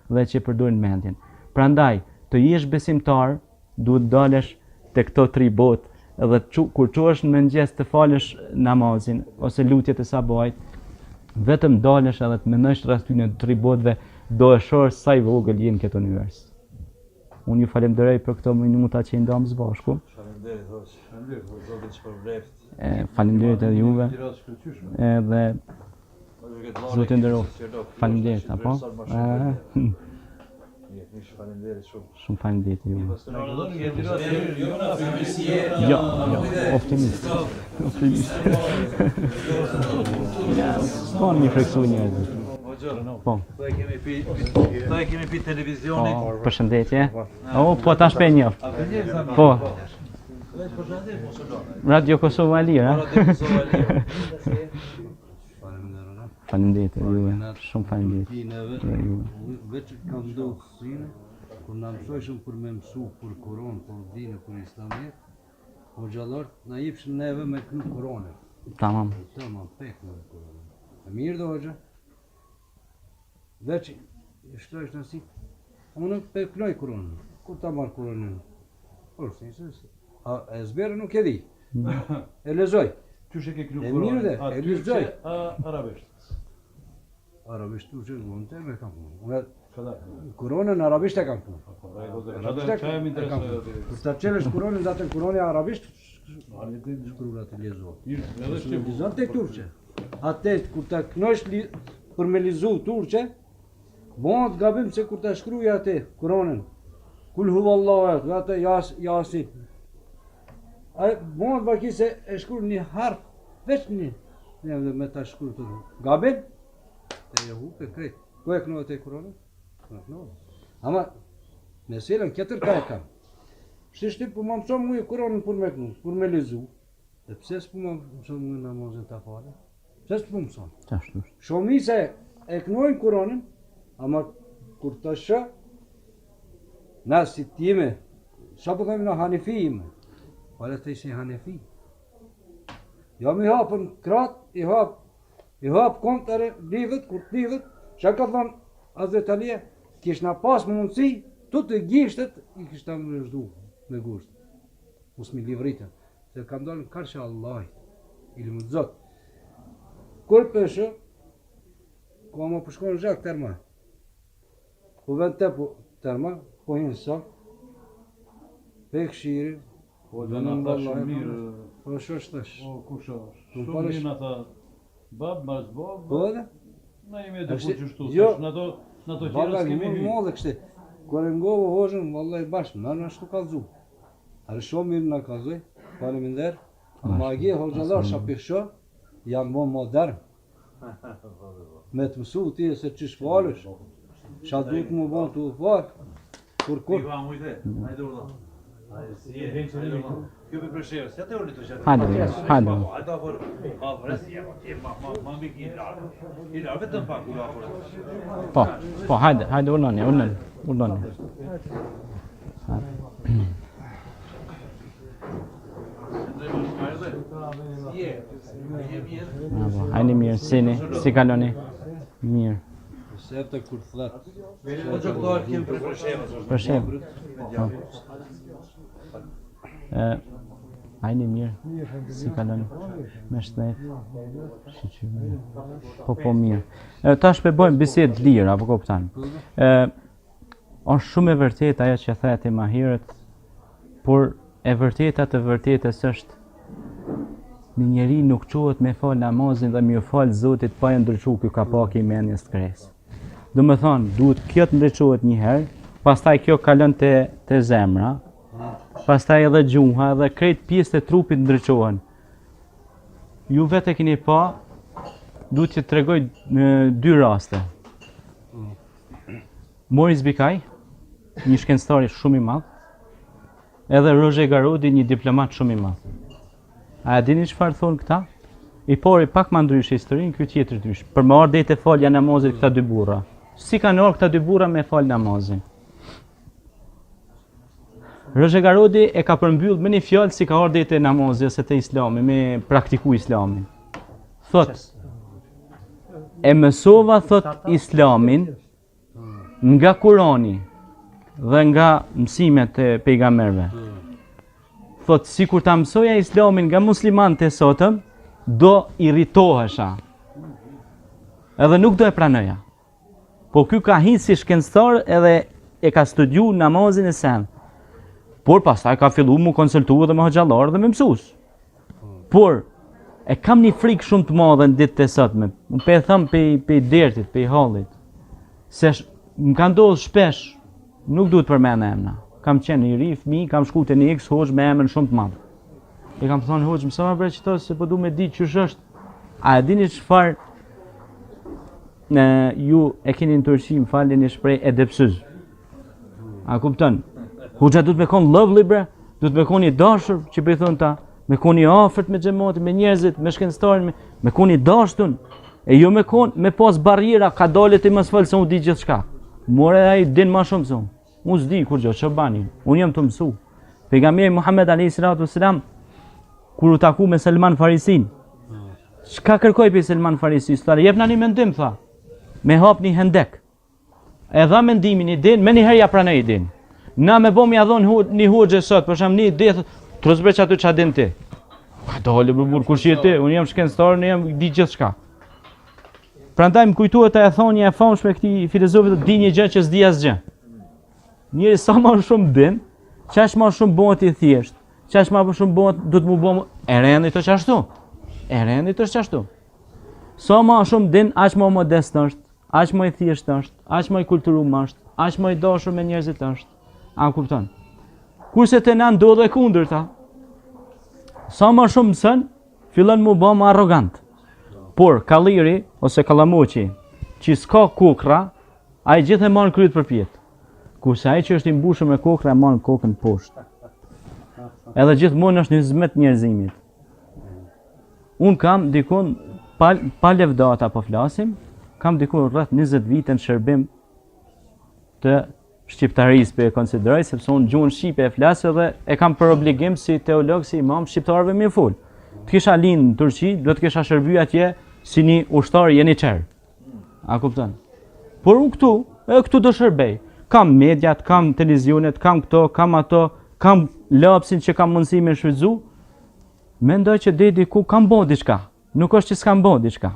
dhe që përdorin mendjen. Prandaj, të jesh besimtar, duhet dalesh te këto 3 botë edhe kur qohesh në mëngjes të falësh namazin ose lutjet e sabahit, vetëm dalesh edhe të mendosh rreth tyne të ribotëve, do e shohësh sa i vogël je në këtë univers. Unë ju falenderoj për këto minuta që i ndam së bashku. Faleminderit hoq. Zotit shpërbleft. Faleminderit edhe juve. Edhe Zotin nderoft. Faleminderit apo? Faleminderit shumë. Shumë faleminderit juve. Jo, optimist. Po një freksu njerëz. Po. Do e kemi pi televizionit. Përshëndetje. Po tash pe njoft. Po. Radio Kosova e Lirë, Faleminderit juve. Shumë faleminderit. Veç kam ndohë sine, kur na mësojshëm për me mësu për Kur'an, për dinë, për Islamit, hoxhallarët na jepshin neve me knu Kur'anin. Tamam. Tamam, pek me Kur'anin. E mirë do hoxha. Veç shto është nësi. Unë pe knoj Kur'anin. Kur ta marr Kur'anin? Por si. E zberë nuk e di. E lezoj. Qysh e ke knu E mirë dhe, e lezoj. Arabisht. Arabisht tu që unë të me kam punë. Unë Kur'anin arabisht e kam punë. Çfarë më interesoi? Kur ta çelësh Kur'anin datën Kur'ani arabisht, shkruat e lezoj. Edhe shtyp. Lezon tek turqe. Atë kur ta knosh për me lezu turqe, bëhet gabim se kur ta shkruaj atë Kur'anin. Kul huwallahu ahad, atë Yasin. Ai bëhet vaki se e shkruaj një harf, veç një. Ne me ta shkruaj të gabim. Te jehu pe krejt. Ku e knohet e Kur'anin? Knohet. Ama meselën tjetër ka e kam. Shti po më mëson mua Kur'anin për me knu, për me lezu. Dhe pse s'po më mëson mua namazin ta falë? Pse s'po mëson? Ashtu. Shumica e knojnë Kur'anin, ama kur të shë, na si t'jime, sa po thëmë në Hanefi ime, pale të ishe Hanefi. Ja mi hapën krat, i hap kontare, livet, kur t'livet, që ka thënë Hazret Alija, kish na pas mundësi, tu të gishtet, i kishta më rëzdu me gusht. Mos mi livritën, se kam dalë në karshë Allahit, ilmë të zotë. Kur pëshë, ku ama përshkojnë zhak tërma. Po vend të po tërma, po hinë sak, pe këshiri, Po dhe na ta shumë mirë. po shosh tash. O kush është? Shumë Shumë palesh- mirë na ta bab, mas bab. Po edhe? Na jemi edhe Ashti- po qështu. jo. Në to Valla qërës një kemi mund hy. modhe kështë. Kër e ngovë hoxën, valla i bashkë, në ashtu kalzu. Arë shumë mirë në kalzoj, faleminderit. Ma agje hoxhallar shapikësho, janë bon modern. Me të mësu ti e se qësh falësh, qa duhet mu bon të u falë, kur kur. Hajde urdo. Hajde si je. Kjo për preshevës, ja te urni të qatë. Hajde. Hajde afor, resi je, ma mik i larë. I larë, vetëm pak u afor. Po, hajde urnani. Bravo. Hajde mirë, si kaloni? Mirë. Se të kur flet. Po që këto kemi për preshevës. Për shemb. Hajde mirë. Si kaloni? Me shtet. Po mirë. Tash pe bëjmë bisedë lirë, apo kupton? Është shumë e vërtetë ajo që thati më herët, por e vërteta të vërtetës është në njeri nuk quhet me fal namazin dhe me fal Zotit pa e ndryqu kjo ka pak i menjes të kresë. Do me thonë, duhet kjo të ndryqohet një herë, pastaj kjo kalon te zemra, pastaj edhe gjuha dhe krejt pjesë të trupit ndryqohen. Ju vetë e keni pa, duhet që të tregoj në dy raste. Maurice Bucaille, një shkencëtar shumë i madh, edhe Roger Garaudy, një diplomat shumë i madh. A dini çfarë thonë këta? I pari pak më ndryshe historinë, ky tjetër ndryshe. Për më ardhe të falja namazit këta dy burra. Si kanë orë këta dy burra me fal namazin? Roger Garaudy e ka përmbyll me një fjalë si ka ardhe të namazit ose të islami, me praktiku islamin. Thot, e mësova, thot, islamin nga Kurani dhe nga mësimet e pejgamberëve. thot, si kur ta mësoja islamin nga muslimanët e sotëm, do irritohesha. Edhe nuk do e pranoja. Po ky ka hinë si shkencëtar edhe e ka studiu namazin e sen. Por pastaj ka fillu mu konsultu edhe me hoxhallar dhe me mësues. Por e kam një frikë shumë të madhe në ditët e sotme. Unë pe e thëm pe dertit, pe hallit. Se më ka ndodhur shpesh, nuk duhet përmend emra. Kam qenë i ri fëmijë, kam shku te një X hoxh me emrin shumë të madh. E kam thonë hoxh, mësoj më bre çto se po du me di ç'është është. A e dini çfarë ju e keni në Turqi, më falni shpreh edepsuz. A kupton? Hoxha duhet me kon lovely bre, duhet me kon i dashur, që po i thon ta, me kon i afërt me xhamatin, me njerëzit, me shkencëtarin, me kon i dashtun. E jo me kon me pas barriera, ka dalë ti mos fal se unë di gjithçka. More ai din më shumë se unë. Unë s'di kur gjë, ç'o bani. Unë jam të mësu. Pejgamberi Muhammed alayhi salatu wasalam kur u taku me Salman Farisin, çka kërkoi pe Salman Farisi? Thonë, "Jepna një mendim", tha. Me hap një hendek. E dha mendimin i din, me një herë ja pranoi din. Na me bom ja dhon një hoxhë sot, për shemb një ide, trosbeç aty ç'a din ti. Ka dalë burr kush je ti? Unë jam shkencëtar, ne jam di gjithçka. Prandaj më kujtohet ajo thonjë e famshme këtij filozofit, të di një gjë që s'di asgjë. Njëri sa më shumë din, çaq më shumë bëhet i thjesht. Çaq më shumë bëhet do të më bëm e rendi të çashtu. E rendi të çashtu. Sa më shumë din, aq më modest është, aq më i thjesht është, aq më i kulturuar është, aq më i dashur me njerëzit është. A kupton? Kurse te na ndodhe e kundërta. Sa më shumë mëson, fillon më bë më arrogant. Por kalliri ose kallamuçi, që s'ka kokra, ai gjithë marr kryet për pjet. Kurse ai që është i mbushur me kokra e marr kokën poshtë. Edhe gjithmonë është një zmet njerëzimit. Un kam dikun pa levdata po flasim, kam dikun rreth 20 vite në shërbim të shqiptarisë pe e konsideroj, sepse unë gjuhën shqipe e flas edhe e kam për obligim si teolog, si imam shqiptarëve mirë fol. Të kisha lind në Turqi, do të kisha shërbyer atje si një ushtar jeniçer. A kupton? Por unë këtu do shërbej. Kam mediat, kam televizionet, kam këto, kam ato, kam lapsin që kam mundësi me shfrytzu. Mendoj që deri diku kam bë diçka. Nuk është që s'kam bë diçka.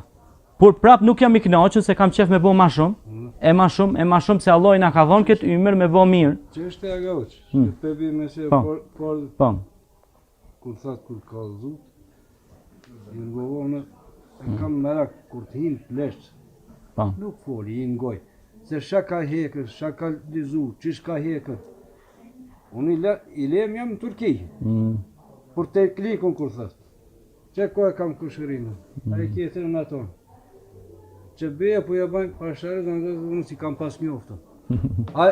Por prap nuk jam i kënaqur se kam qef me bë më shumë, e më shumë se Allah na ka dhënë këtë ymër me bë mirë. Çështja e gauç, që pebi me se por kur thot kur ka zut, në govone e kam merak kur të hin flesh. Nuk foli në goj. Se shaka hekër, shaka lizu, çish ka hekër. Unë i lem jam në Turqi. Por te klikon kur thot. Çe kohë kam kushërinë. Ai kjetër në ato. Që beja po ja bajnë pasharë dhe unë si kam pas njoftë. A,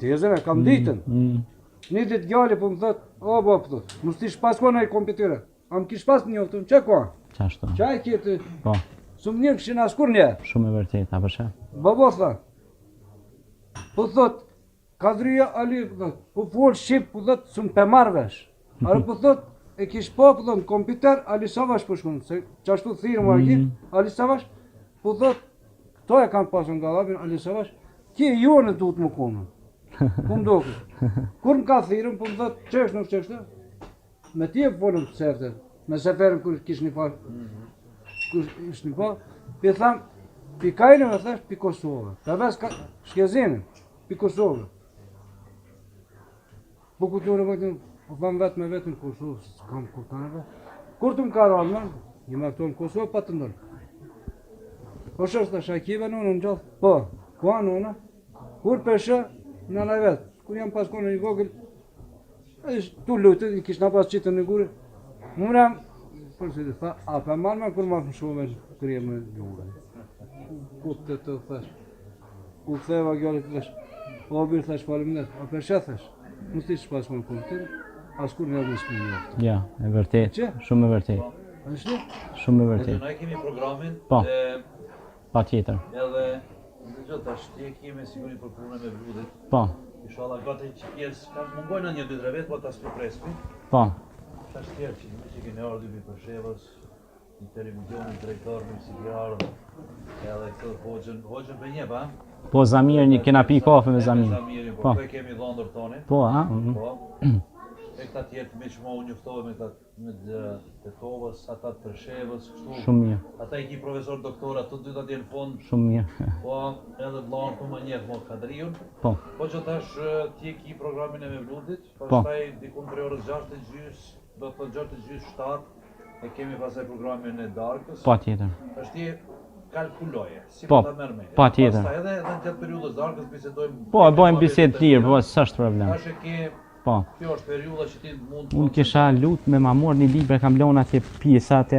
tezën e kam ditën. Një ditë gjalli po më thot, o bo po thot, mos ti shpas kona i kompjutere. A më kish pas njoftë, që koha? Qashtu. Qaj kjetë? Po. Së më njën këshin askur një. Shumë e vërtet, a përshe? Babo tha. Po thot, kadrija Ali, po fol shqip, po thot, së më pemarvesh. Arë po thot, e kish po thot, në kompjuter, Ali Savash po shkun, se qashtu thirë më arki, Ali Savash, po thot, këto e kam pasur nga labin, Ali Savash, ki jo në duhet më konë. Po më doke. Kur më ka thirën, po më thot, qështë nuk qështë, me ti e folëm sefte, me seferën kër kish një falë, kër ish një falë, pi tham, pi kajnë me thash, pi Kosovë, të ves shkezinë, pi Kosovë. Po kulturë vëtën, po tham vetë me vetën Kosovë, s'kam kur të në vetë. Kur të më ka rallë, një me këto në Kosovë, pa të ndërë. Po shështë të shakive në në gjallë, po, kua në, kur përshë, në në vetë, kur jam pas kone një vogël, tu lutë, i kishë në pas qitën në gurë, më mërëm, përsi të tha, a për marrë me kur ma më shumë e kërje me gjurë. Ku të thash, ku theva gjallit të thash, o birë thash faleminderit, a përshë thash, mos ti shpas më në kompjuter, askur në më s'ku njoftë. Ja, e vërtet, shumë e vërtet. Ashtu? Shumë e vërtet. Ne kemi programin, Po. Pa tjetër. edhe në gjithë tash ti kemi siguri për punën me vludit. Po, Inshallah gati që pjesë, ka mungojnë një 2-3 vetë, po ta sprepresmi. po. Tash tjerë që keni ardhur mbi për shevës, në televizionin drejtor në sigurë, edhe këtë hoxhën për një pa. Po Zamir, një kena pi kafe me Zamir. Po, Po. kemi dhëndër tonë. Po, a? Po. me këta tjerë me që ma unë njoftove me Tetovës, ata të Tërshevës, kështu. Shumë mirë, Ata i ki profesor doktora, të dyta tjerë në fond, shumë mirë. po edhe vlaun po më njeh më Kadriun. Po, Po që tash ti ki programin e Mevludit, Po. pastaj dikun për orës 6:30, do të thotë 6:30, 7, e kemi pastaj programin e darkës. pa tjetër. Tash ti kalkuloje, si Po, ta merr me. pa tjetër. Pastaj edhe në gjatë periudhës darkës bisedojmë. Po, e bëjmë bisedë të lirë, po s'është problem. Tash e ke, Po, kjo është periudha që ti mund të unë kisha lutë me ma morë një libër, kam lënë atje pjesa të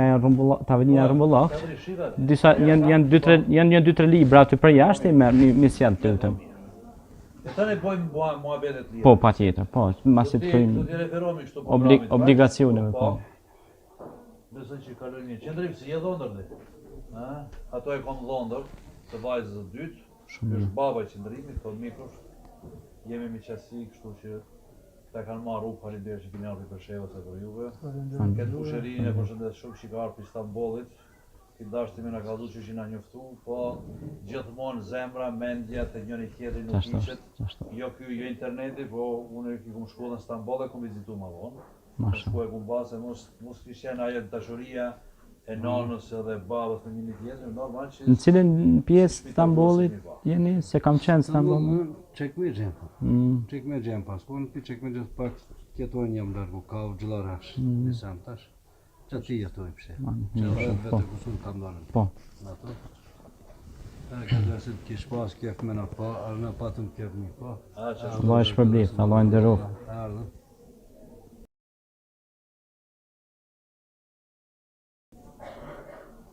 Avenida Rumbullak. Kadri shiva. Disa janë 2-3 libra aty për jashtë i merr mi sjell të lutem. E tani bëjmë muhabetet lirë. Po, patjetër, po, mbasi të Do kryjmë t'i referohemi kështu programit. obligacioneve, po. Besoj që kalojnë mirë. Qendrim si je dhondër dhe? Ato e kam dhondër, të vajzës së dytë. Ky është baba i qendrimit, po mikush. Jemi me qasi kështu që ta kanë marrë rrugë, faleminderit që keni ardhur për shevës e për juve. Këtë kushërinë e përshëndes shumë që ka ardhur për Istanbullit. Ki dashti me na ka dhënë që ishin na njoftu, po gjithmonë zemra, mendja të njëri tjetrit nuk hiqet. Jo ky, jo interneti, po unë i kum shkuar në Istanbul e kum vizitu më vonë. Masha. Shkuar kum pasë mos kishen ajo dashuria e nanës edhe babës me njëri tjetrin, normal që Në cilën pjesë Stambollit jeni, se kam qenë Stamboll? Çekmece. Çekmece pas. Po në çekmece pak jetojnë jam largu ka xhillarash. Nisam tash. Çati jetoj pse. Çfarë Po, vetë kusur kam dhënë. po. Ato. Ka dashë të kish pas kef me na pa, na patëm kef mi pa. Allah e shpërblet, Allah e nderof. Ardhëm.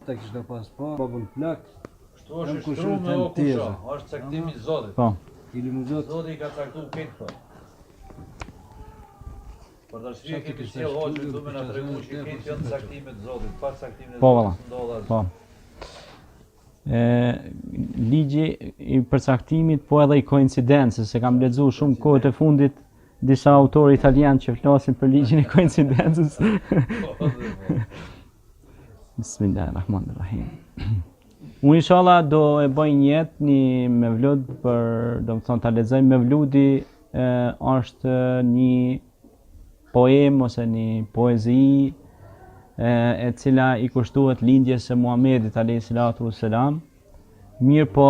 Ta kishte pas pa, babën plak, kështu është Jam shtruar me kushëritë o kusha, tezë. është caktimi i Zotit. Po, ili muzot. Zoti i ka caktuar këtë këto. Për dashje Qa ke ti sjell kishte hoxhën shtuar, do më na kishte tregu zënë që tepër këtë se janë vetë. caktimet e Zotit, pa caktimin e Po, Zotit valla. s'ndodh po. asgjë. Ligji i përcaktimit, po edhe i koincidencës, se kam lexuar shumë kohët e fundit disa autorë italianë që flasin për ligjin e koincidencës. Bismillahirrahmanirrahim. Unë inshallah do e bëj një jetë një mevlud për, do më thonë, ta lexoj mevludi është një poem ose një poezi e cila i kushtohet lindjes së Muhamedit alayhi salatu wassalam. Mirë po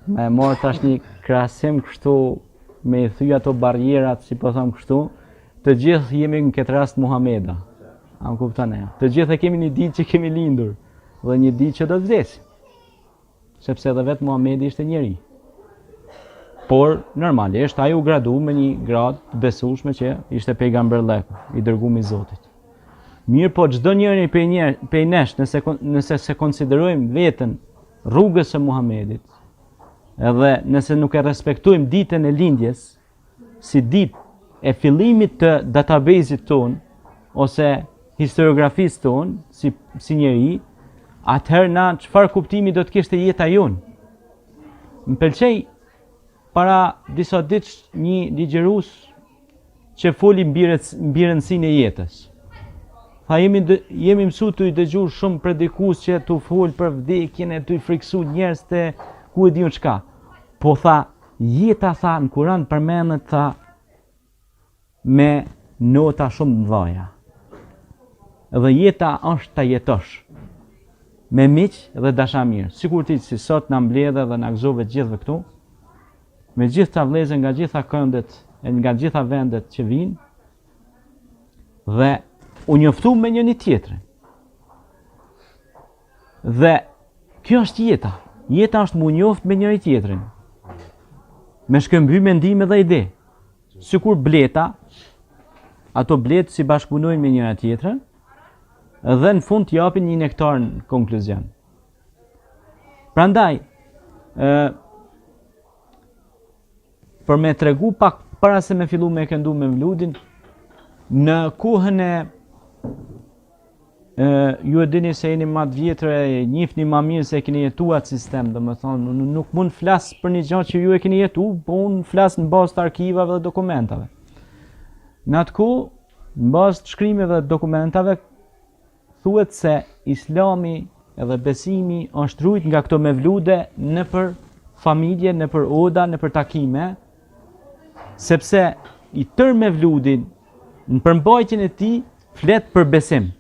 me marr tash një krahasim kështu me i thy ato barrierat, si po them kështu, të gjithë jemi në këtë rast Muhameda. A më kupton e? Të gjithë e kemi një ditë që kemi lindur dhe një ditë që do të vdesim. Sepse edhe vetë Muhamedi ishte njeri. Por normalisht ai u gradu me një gradë të besueshme që ishte pejgamberlleku, i dërguar i Zotit. Mirë po çdo njeri prej nesh nëse se konsiderojmë veten rrugës së Muhamedit, edhe nëse nuk e respektojmë ditën e lindjes si ditë e fillimit të database-it ton ose historiografisë ton si njeri, atëherë na çfarë kuptimi do të kishte jeta jonë? Më pëlqej para disa ditësh një ligjërues që foli mbi rëndësinë e jetës. Tha jemi mësuar të i dëgjuar shumë predikues që tu fol për vdekjen e tu i friksu njerëz të ku e diun çka. Po tha jeta tha në Kur'an përmendet tha me nota shumë të mëdha. Dhe jeta është ta jetosh me miq dhe dashamirë. Sikur ti si sot na mbledhe dhe na gëzove të gjithëve këtu, me gjithë ta vlezën nga gjitha këndet e nga gjitha vendet që vinë, dhe u njoftu me njëri tjetrin. Dhe kjo është jeta. Jeta është mu njoft me njëri tjetrin. Me shkëmby mendime dhe ide. Sikur bleta, ato bletë si bashkëpunojnë me njëra tjetrën, dhe në fund t'japin një nektar në konkluzion. Prandaj, për me tregu pak para se me fillu me këndu me mevludin, në kohën e ju e dini se jeni ma të vjetër e njihni ma mirë se keni jetu atë sistem, dhe më thonë, nuk mund flas për një gjë që ju e keni jetu, po unë flas në bazë të arkivave dhe dokumentave. Në atë kohë, në bazë të shkrimeve dhe dokumentave, thuhet se Islami edhe besimi është rujt nga këto mevlude në për familje, në për oda, në për takime, sepse i tërë mevludin, në përmbajtjen e tij, flet për besim,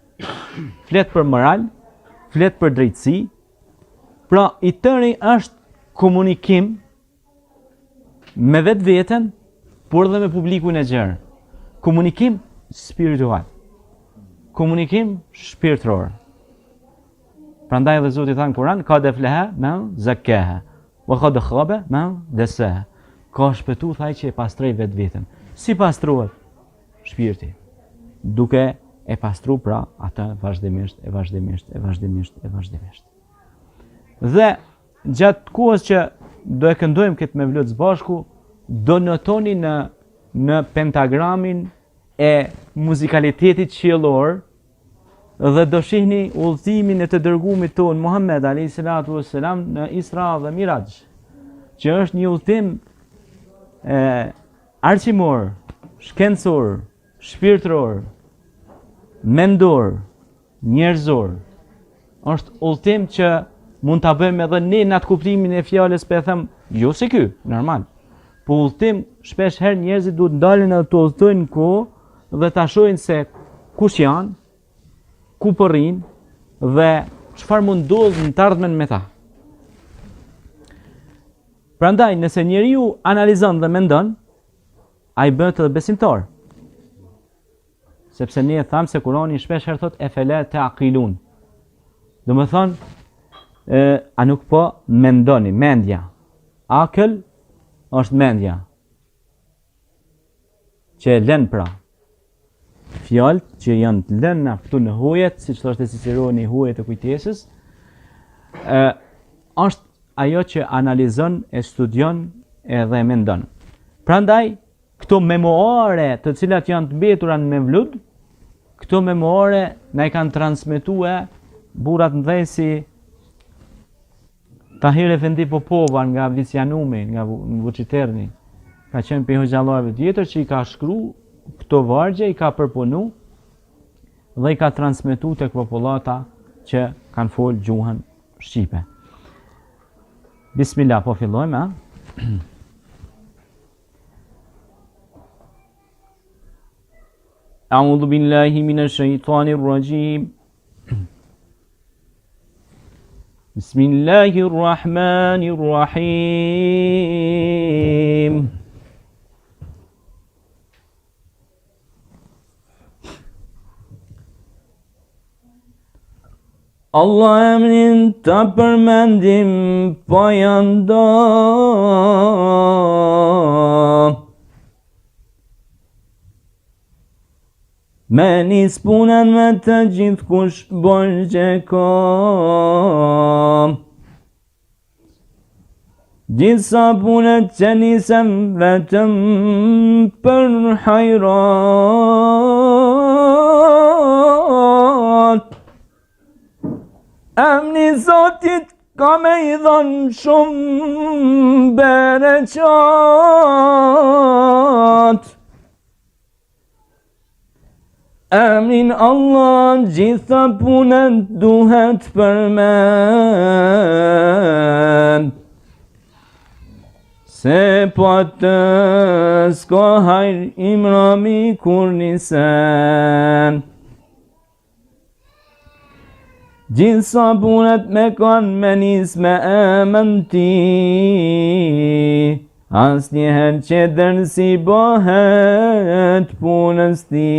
flet për moral, flet për drejtësi. Pra, i tëri është komunikim me vetveten, por dhe me publikun e gjerë. Komunikim spiritual. Komunikim shpirtëror. Prandaj dhe Zoti tha në Kur'an, ka defleha men zakkaha, wa qad khaba men dassaha. Ka shpëtu thaj që e pastroj vetveten. Si pastrohet shpirti? Duke e pastru pra atë vazhdimisht. Dhe gjatë kohës që do e këndojmë këtë mevlud së bashku, do notoni në pentagramin e muzikalitetit qiellor dhe do shihni udhëtimin e të dërguarit ton Muhammed alayhi salatu wassalam në Isra dhe Miraj, që është një udhëtim arsimor, shkencor, shpirtëror, mendor, njerëzor. Është udhëtim që mund ta bëjmë edhe ne në atë kuptimin e fjalës, për e them, jo se ky, normal. Po udhëtim, shpesh herë njerëzit duhet ndalin edhe të udhëtojnë kohë dhe ta shohin se kush janë, ku po rrinë dhe çfarë mund ndodhë në të ardhmen me ta. Prandaj, nëse njeriu analizon dhe mendon, ai bëhet edhe besimtar. Sepse ne e thamë se Kurani shpesh herë thot efela ta'qilun. Do të thonë, a nuk po mendoni, mendja. Akël është mendja. Që e lën pra. Fjalët që janë të lëna këtu në hujet, siç thoshte Ciceroni, hujet e kujtesës, është ajo që analizon, e studion edhe e mendon. Prandaj, këto memoare të cilat janë të mbetura në mevlud, këto memoare na i kanë transmetuar burrat mëdhej si Tahir Efendi Popova nga Visjanumi, nga Vuçiterni, ka qenë për hoxhallarëve tjetër që i ka shkru këto vargje, i ka përpunu dhe i ka transmetu tek popullata që kanë folë gjuhën shqipe. Bismillah, po fillojmë, a? A'udhu billahi minash shaitanir rajim. Bismillahir rahmanir rahim. Allah emrin ta përmendim pa janda. Me nis punën me të gjithë kush borgje ka. Gjithsa punët që nisem vetëm për hajrat. Emni Zotit ka me i dhënë shumë bereqat. Emrin Allah gjitha punët duhet përmend. Se po të s'ka hajr imrami kur nisen. Gjithsa punët me kanë me nis me emën ti, as njëherë që dërsi bëhet punës ti.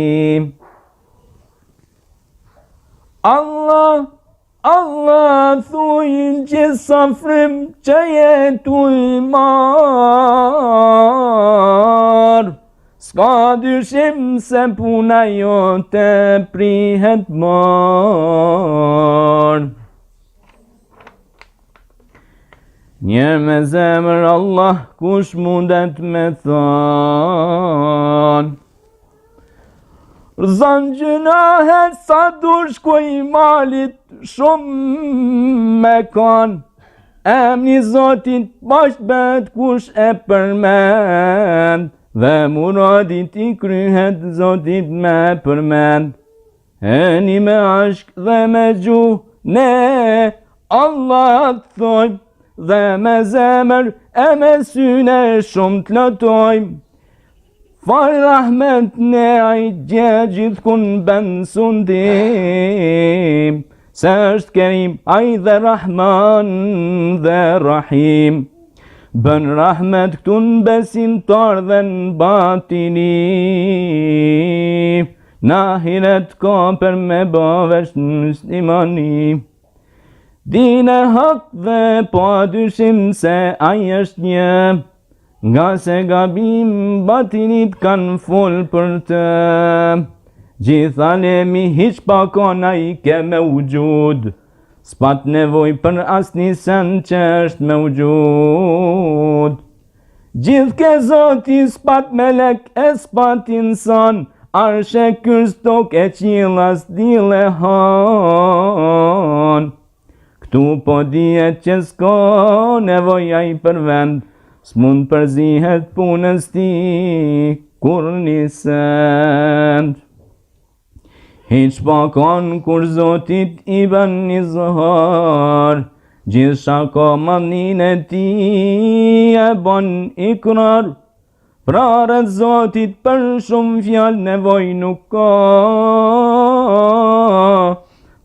Allah, Allah, thujnë që sa frim që jetu i marë. S'ka dyshim se puna jote prihet marë. Njerë me zemër Allah kush mundet me thanë. Rëzën gjënahet sa dush ku i malit shumë me kanë. Emni Zotit basht bet kush e përmend. Dhe muradit i kryhet Zotit me përmend. Heni me ashk dhe me gjuh ne Allah thojmë. Dhe me zemër e me syne shumë të lotojmë. fal rahmet ne ai gjithë kun ben sundim, se është kerim ai dhe Rahman dhe Rahim. Bën rahmet këtu në besimtar dhe në batini, në ahiret ka për me bavesh në muslimani. Dine hak dhe pa dyshim se ai është një, nga se gabim batinit kanë fol për të. Gjitha lemi hiq pa kona i ke me wujud, s'pat nevoj për asni sen që është me wujud. Gjithë ke zoti s'pat melek e s'pat insan, arshe kyrstok e qilas dile han. Këtu po dihet që s'ka nevoja i për vend, s'mund përzihet punës ti kur nisend. Hiq pa kanë kur zotit i bën një zëhar, gjithë shaka madhin e ti e bën ikrar. Prarët zotit për shumë fjallë nevoj nuk ka.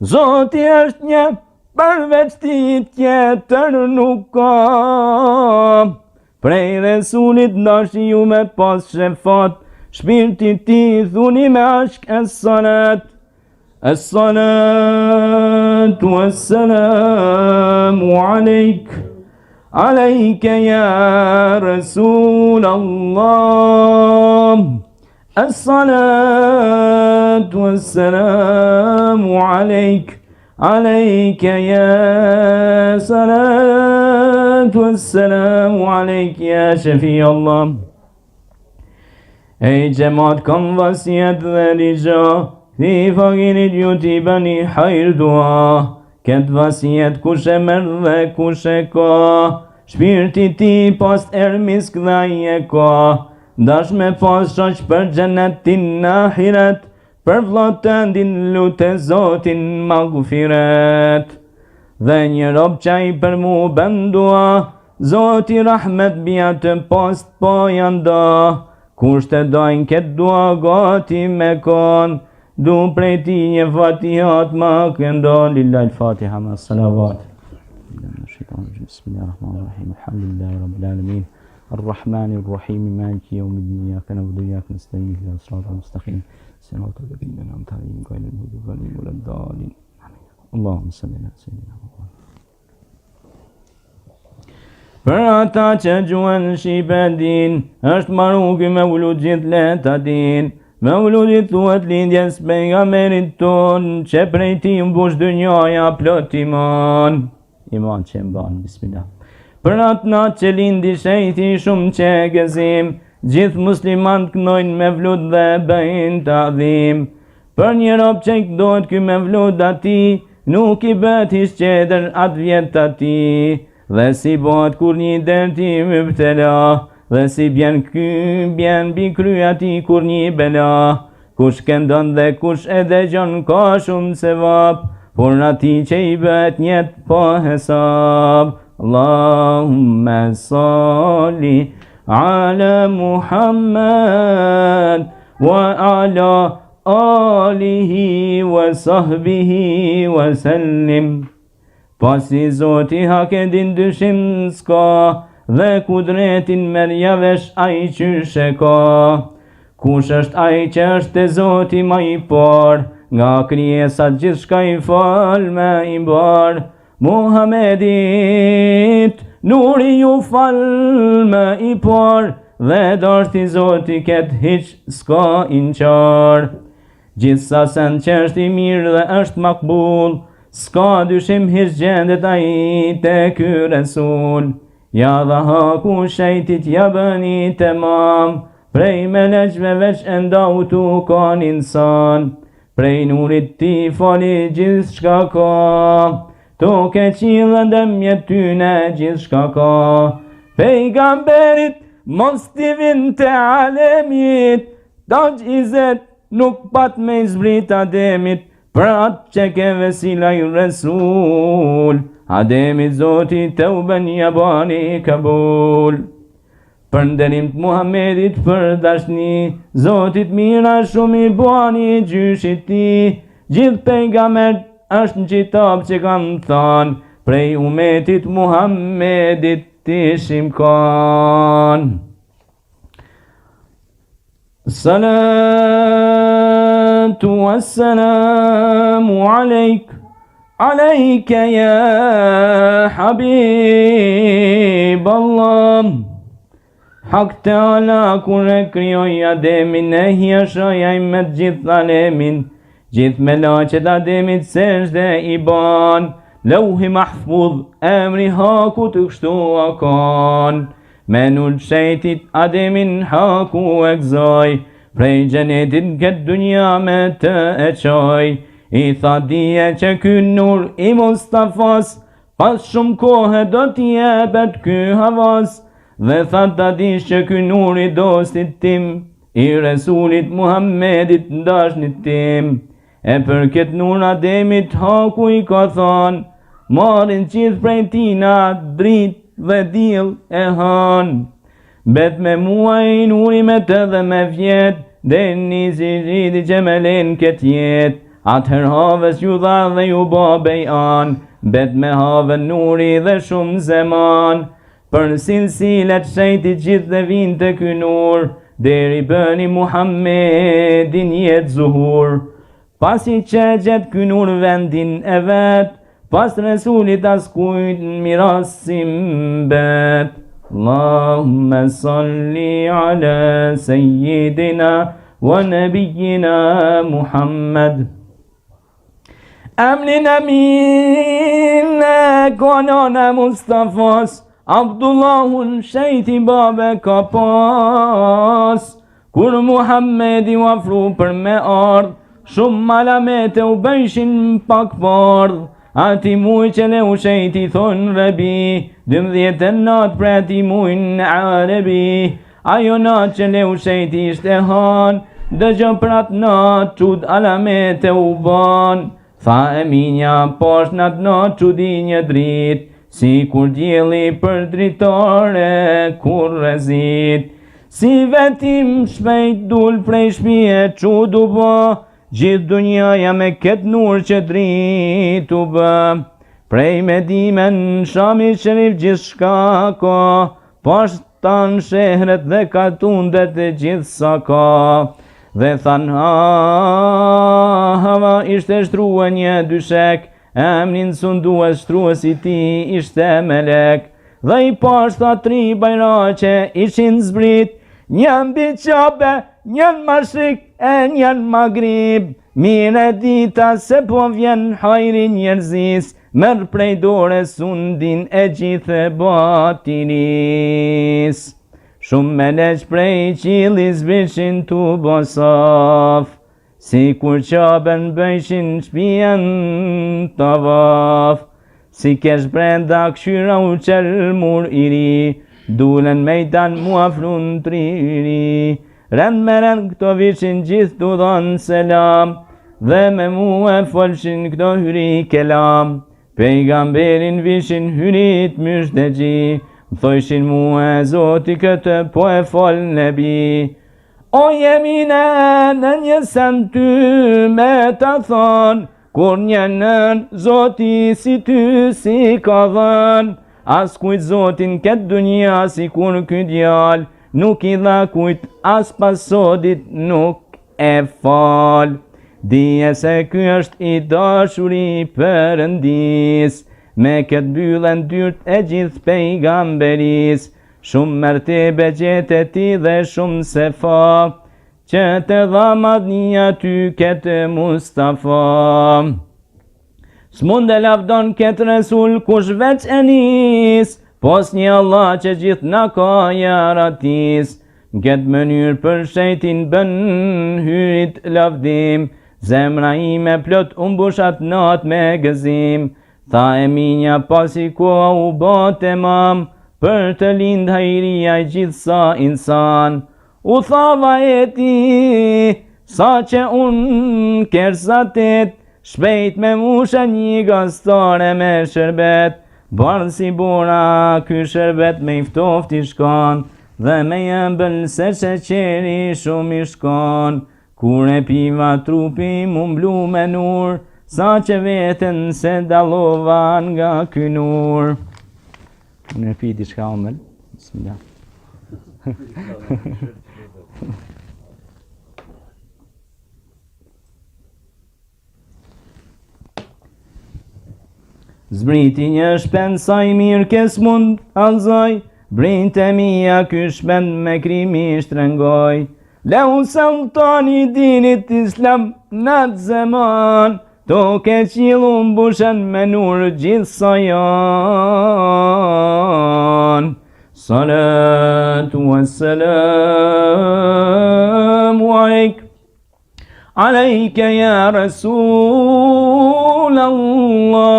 Zoti është një, përveç ti tjetër nuk ka. Prej Resulit dashi ju me pas shefat, shpirti ti thuni me ashk e salat. As-salatu was-salamu alejk, alejke ya Rasul Allah. As-salatu was-salamu alejk, alejke ya salatu was-salamu alejk ya Shafi Allah. Ej gjemat kam vasjet dhe rigja, thi fakirit ju t'i bani hajr dua. Ket vasjet kush e merr dhe kush e ka, shpirti ti pas ermisk dhe i e ka. Dash me pas shoq për xhenetin në ahiret, për vllotën din lute zotin magfiret. Dhe një rob qaj për mu bëndua, zoti rahmet bia të post po janë da. Kushte dojnë këtë dua gati me kon, du prej ti një fatihat ma këndo. Lillahi l-Fatiha ma salavat. Bismillahirrahmanirrahim. Alhamdulillahi rabbil alamin. Arrahmanirrahim. Maliki yawmiddin. Iyyaka na'budu wa iyyaka nasta'in. Ihdinas siratal mustaqim. Siratal ladzina an'amta alaihim ghayril maghdubi alaihim waladdallin. Allahumma salli ala sayyidina Muhammad. Për ata që gjuën shqipedin, është maruki me ullut gjithë leta din. Me ullutit thuet lindjes pejgamberit ton, që prej ti mbush dënjoja plot iman. Iman që mban, bismillah. Për atë natë që lindi shejti shumë që gëzim, gjithë muslimant kënojnë me vlut dhe bëjnë të adhim. Për një rob që këdojt ky me vlut ati, nuk i bët hisqeder atë vjet ati. Dhe si bot kur një derti më pëtela, dhe si bjen bi kry ati kur një bela. Kush këndon dhe kush e dëgjon ka shumë se vap, por ati që i bët njet po hesab. Allahumma salli ala Muhammad wa ala alihi wa sahbihi wa sallim. Pasi zoti hake din dyshim s'ka, dhe kudretin merja vesh ai qyshe ka. Kush është ai që është e zoti ma i par, nga krijesat gjithë shka i fal me i bar. Muhamedit nuri ju fal me i par, dhe dashti zoti ket hiq s'ka inqar. Gjithsa sen që është i mirë dhe është makbul, s'ka dyshim hiç gjendet ai te ky Resul. Ja dha haku shejtit ja bëni temam, prej meleqve veç endautu ka insan. Prej nurit ti fali gjithë shka ka, toke qilë dhe mjet tyne gjithë shka ka. Pejgamberit mos t'i vin të alemit, daq izet nuk pat me izbrit ademit. Për atë që ke vesila i Resul, ademit zoti të uben ja bani kabul. Për nderim të Muhammedit për dashni, Zotit mira shumë i buani gjyshit ti, gjithë pejgambert është në kitab që kanë thënë, prej umetit Muhammedit ti shimkon. Salatu wassalamu alejke ya Habib Allah. Hak të ala kur e kryoj Ademin, e hjeshoj me të gjithë alemin, gjithë me laqet Ademit seshde i ban, lauhi mahfudh emri haku të kështu akon. Me null shejtit Ademin haku e gzoj, prej gjenetit këtë dunja me të e qoj. I tha dije që ky nur i Mustafas, pas shumë kohë do t'jepet ky havas, dhe tha ta dish që ky nur i dostit tim, i Resulit Muhammedit dashnit tim. E për këtë nur Ademit haku i ka than, marin qith prej tina drit dhe diell e han. Bet me mua i nuri me të dhe me vjet, dhe nisi rriti që me len këtë jet. Atëher havës ju dha dhe ju ba bejan, bet me have nuri dhe shumë zeman. Për silsilet shejti gjithë dhe vinë të ky nur, deri bëni Muhammedin jetë zuhur. Pasi që gjetë ky nur vendin e vetë, pas Resulit as kujt mirasim bet. Allahumme salli ala sejidina wa nabijina Muhammed. Emlin emin e konone Mustafas, Abdullahun shejti babe ka pas. Kur Muhammedi u afru për me ardh, shumë malamete u bëjshin pak bardh. Ati muj që le u shejti thonë Rebi, 12 natë për ati muj në Arabi. Ajo natë që le u shejti ishte han, dëgjo për atë natë qud alamete u ban. Tha e minja posh në atë natë qudi një drit, si kur djeli për dritare kur rezit. Si vetim shpejt dul prej shpije qudu bë, gjithë dunjaja me këtë nur që dritu bë. Prej medimen Shami Sherif gjithë shka ka, pashtan shehret dhe katundet e gjithë sa ka. Dhe than hava ishte shtruë një dyshek, emnin sundua shtruë si ti ishte melek. Dhe i pash tha 3 bajraqe ishin zbrit, njën biqabe, njën mashrik e njën magrib. Mire dita se po vjen hajri njerëzis, merë prej dore sundin e gjithë batinis. Shumë me leq prej qili zbrishin tu bosaf, si kur qaben bëjshin shpijen të vaf. Si kesh brenda këshyra u qelmur i ri, dulen mejtan mua frun triri. Rend me rend këto vishin gjithë tu dhanë selam, dhe me mua folshin këto hyri kelam. Pejgamberin vishin hyrit mysht e gji, thojshin mua Zoti këtë po e fol nebi. O jemine në një sen ty me ta thon, kur një nën Zoti si ty si ka dhën. As kujt Zotin këtë dunja si kur ky djal, nuk i dha kujt as pasodit nuk e fal. Dije se ky është i dashuri Perëndis, me këtë byllen dyrt e gjithë pejgamberis. Shumë mertebe gjete ti dhe shumë sefa, që të dha madhnia ty këtë Mustafa. S'mund e lavdon këtë Resul kush veç e nis, pos një Allah që gjithë na ka jaratis. Këtë mënyrë për shejtin bën hyrit lavdim, zemra ime plot umbushat nat me gëzim. Tha e minja pasi koha u bate mam, për të lind hajria i gjithë sa insan. U thava e ti, sa që unë kersatet, shpejt me musha një gastare me shërbet. Bardh si bora ky shërbet me iftofti shkan, dhe me jembën se sheqeri shumë i shkon, kur e piva trupi mu mblu me nur, sa që veten se dalova nga ky nur. Unë e pi diçka omel, bismillah. Zbriti një shpend sa i mirë kes mund alzoj, brinte mia ky shpend me krimi shtrengoj. Leu sultani dinit islam në atë zeman, toke qilu mbushen me nur gjithë sa janë. Salatu wassalamu alejk, alejke ja Rasul Allah.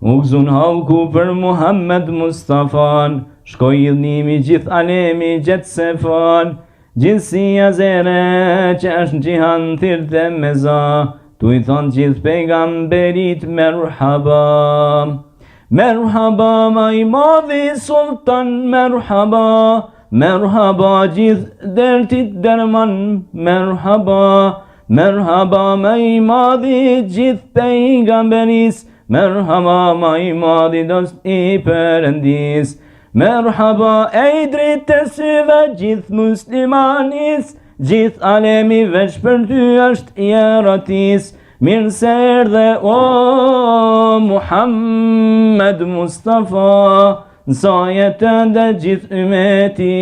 U gëzun halku për Muhammed Mustafan, shkoj idhnimi gjithë alemi gjetë sefan, gjithësia zere që është në gjihan thirë dhe meza, tu i thonë gjithë pejgamberit merhaba. Merhaba ma i madhi sultan, merhaba, merhaba gjithë dertit derman, merhaba, merhaba ma i madhi gjithë pejgamberis, merhaba ma i madhi dost i Perëndis. Merhaba e i dritë të syve gjithë muslimanis, gjithë alemi veç për ty është i eratis. Mirë se erdhe o Muhammed Mustafa, nësa jetën dhe gjithë ymeti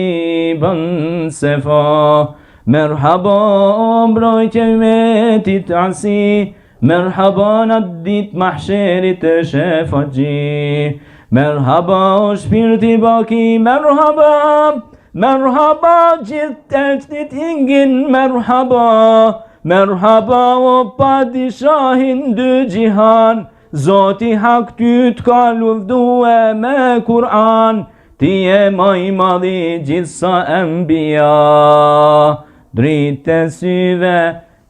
bën sefa. Merhaba o mbrojtje ymetit asi, merhaba në dit mahsherit të shefaqi. Merhaba o shpirti baki, merhaba, merhaba gjithë elçnit ingin, merhaba, merhaba o padishahin dy gjihan, Zoti hak ty t'ka luvdue me Kur'an, ti e ma i madhi gjithë sa enbija, dritë e syve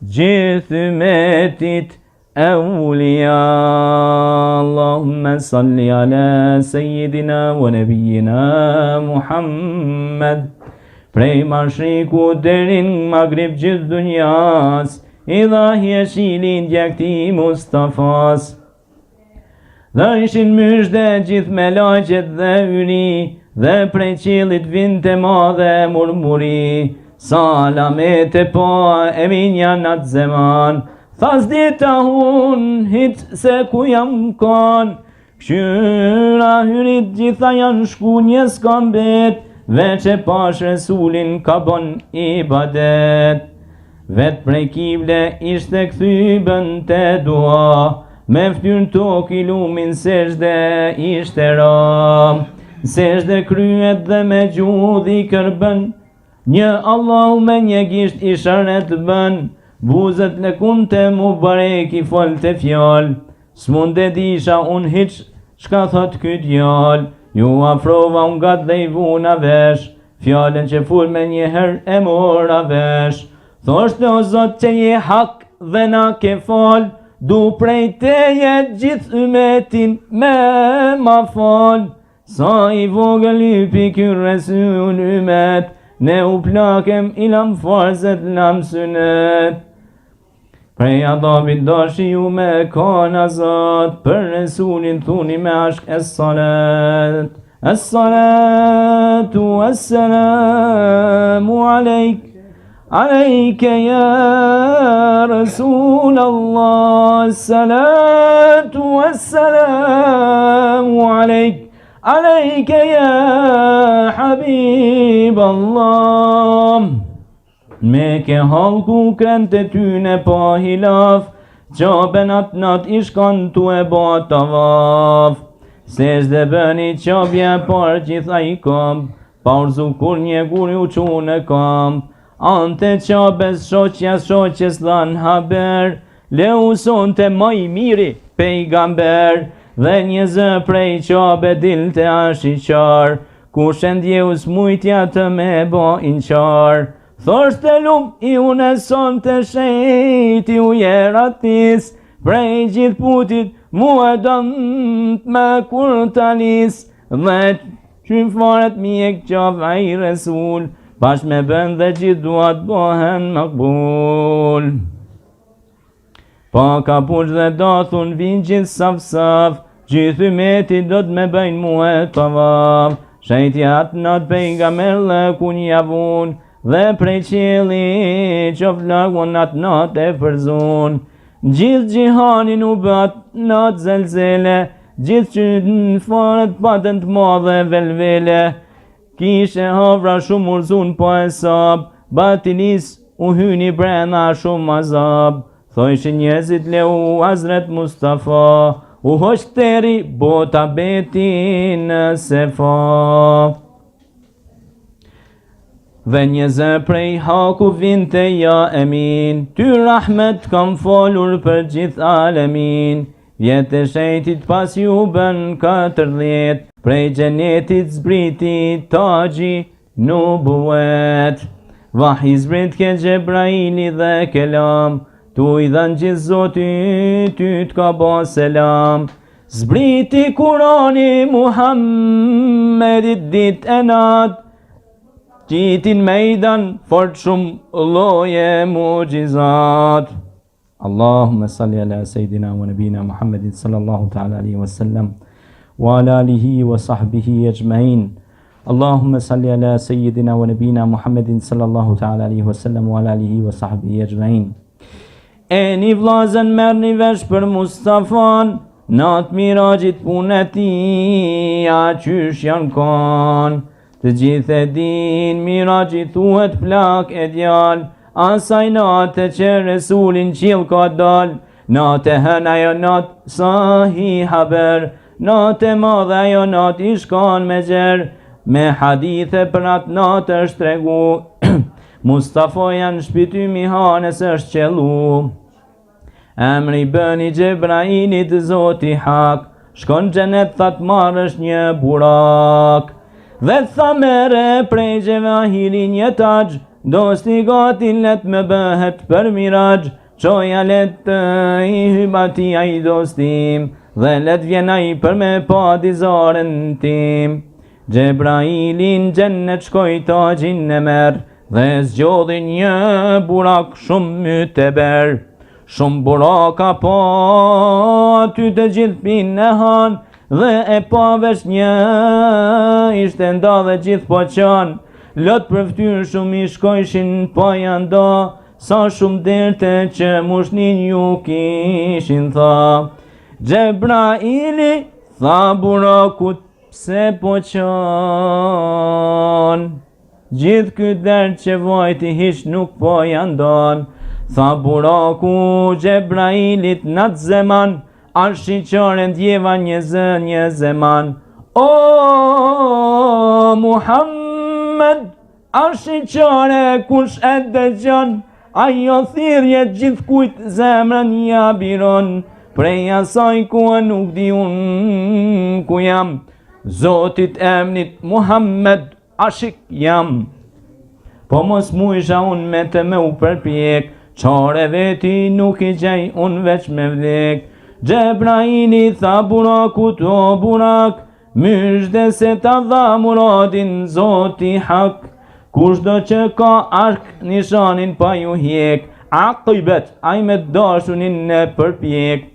gjithë ymetit أولياء. اللهم صل على سيدنا ونبينا محمد. Prej mashriku derin Magrib gjithë dunjas, i dhahje shilin djakti Mustafas. Dhe ishin myshde gjithë me laqet dhe yri, dhe prej qilit vinte madhe murmuri, salamet e pa e minja në atë zeman, thas dita hun hit se ku jam kon, këshyra hyrit gjitha janë shku një s'kam bet, veç e pash Resulin ka bon ibadet. Vet prej kible ishte këthybën të dua, me ftyrën tok i lumin seshde ishte ra. Seshde kryet dhe me gjudhi kërbën, një Allahu me një gisht i sharet bën, buzët lekun të Mubarek i fol të fjall, s'munde disha unë hiq shka thot këtë djall, ju afrova unë gat dhe i vuna vesh, fjallën që ful me njëher e mora vesh. Thoshte o Zot që je hak dhe na ke fal, du prej teje gjithë ymetin me ma fal. Sa i vogël lypi ky Resul ymet, ne u plakem ilam farzet lam synet. Prej adabit dashi ju me ka nazat, për Resulin thuni me ashk es-salat. Es-salatu es-salamu alejk, alejke ja Rasul Allah. Es-salatu es-salamu alejk, alejke ja Habib Allah. Me ke halku krente tyne pa hilaf, qabe nat ishkan tu e ba tavaf. Sesh dhe bëni qabje par gjitha i kamp, parzu kur një guri u qune kamp. Ante qabes shoqjes dhan haber, leu son të ma i miri pejgamber, dhe një zë prej qabe dil të ashiqar, ku shendjeus mujtja të me ba inqar. Thosht të lum i une son të shejti u jeratis, prej gjithë putit mu e dëmt me kur talis, dhe qyfaret mjek qaf ai Resul, bash me bën dhe gjithë duat bohen makbul. Pa ka push dhe dathun vin gjithë saf, gjithë ymeti do të me bëjnë muhet tavaf. Shejtjat nat pejgamber lëkun javun, dhe prej qili qof lëkun nat e përzun. Gjithë gjihanin u bat nat zelzele, gjithë që në faret patën të madhe velvele. Kishe havra shumë urzun po e sab, batilis u hyni brenda shumë azab. Thojshin njerëzit leu Hazret Mustafa, u hoq teri bota beti në sefa. Dhe një zë prej haku vinte ja emin, ty rahmet kam folur për gjithë alemin. Vjetë e shejtit pas ju bën 14, prej gjenetit zbriti tagji nubuet. Vahi zbrit ke Gjebraili dhe kelam, tu i dhan gjithë zoti, ty t'ka ba selam. Zbriti Kurani Muhammedit dit e nat, qitin mejdan fort shumë loje mugjizat. Allahumma salli ala Sejdina wa Nabina Muhammedin sallallahu ta'ala alihi wa sallam, wa ala alihi wa sahbihi ajma'in. Allahumma salli ala Sejdina wa Nabina Muhammedin sallallahu ta'ala alihi wa sallam, wa ala alihi wa sahbihi ajma'in. E një vlazën merë një vesh për Mustafan, natë mirajit puneti, a qysh janë kanë. Të gjithë e din, mirajit thuhet plak e djal, asaj natë që Resulin qil ka dal. Natë e hën ajo natë sahi haber, natë e madhe ajo natë ishkan me gjerë. Me hadithe për atë natë është tregu, Mustafa janë shpytymi hanes është qelu. Emri bëni Gjebrailit zoti hak, shkon xhenet that marrësh një burak. Dhe tha mere prej gjevahiri një tagj, dosti gati let me bëhet për miraj. Qoja let të i hybati a i dostim, dhe let vjenaj për me pa dizaren tim. Gjebrailin gjennet shkoj tagjin e merë, dhe zgjodhi një burak shumë myteber. Shumë buraka pa aty të gjithë pinë e hanë, dhe e pa vesh një ishte nda dhe gjithë po qanë. Lot për ftyrë shumë i shkojshin pa janë da, sa shumë derte që mushnin ju kishin tha. Gjebraili tha burakut pse po qanë, gjithë këtë dertë që vajti hish nuk po janë danë. Tha buraku Gjebrailit natë zeman, arshi qare ndjeva një zeman. O Muhammed, arshi qare kush e dëgjon, ajo thirrje gjithë kujt zemrën ja biron. Prej asaj ku nuk di unë ku jam, Zotit emnit Muhammed ashik jam. Po mos mu isha unë me të me u përpjek, qare veti nuk i gjej unë veç me vdek. Gjebraili tha burakut o burak, myshde se ta dha muradin zoti hak. Kushdo që ka ark nishanin pa ju hjek, akibet aj me dashunin në përpjek.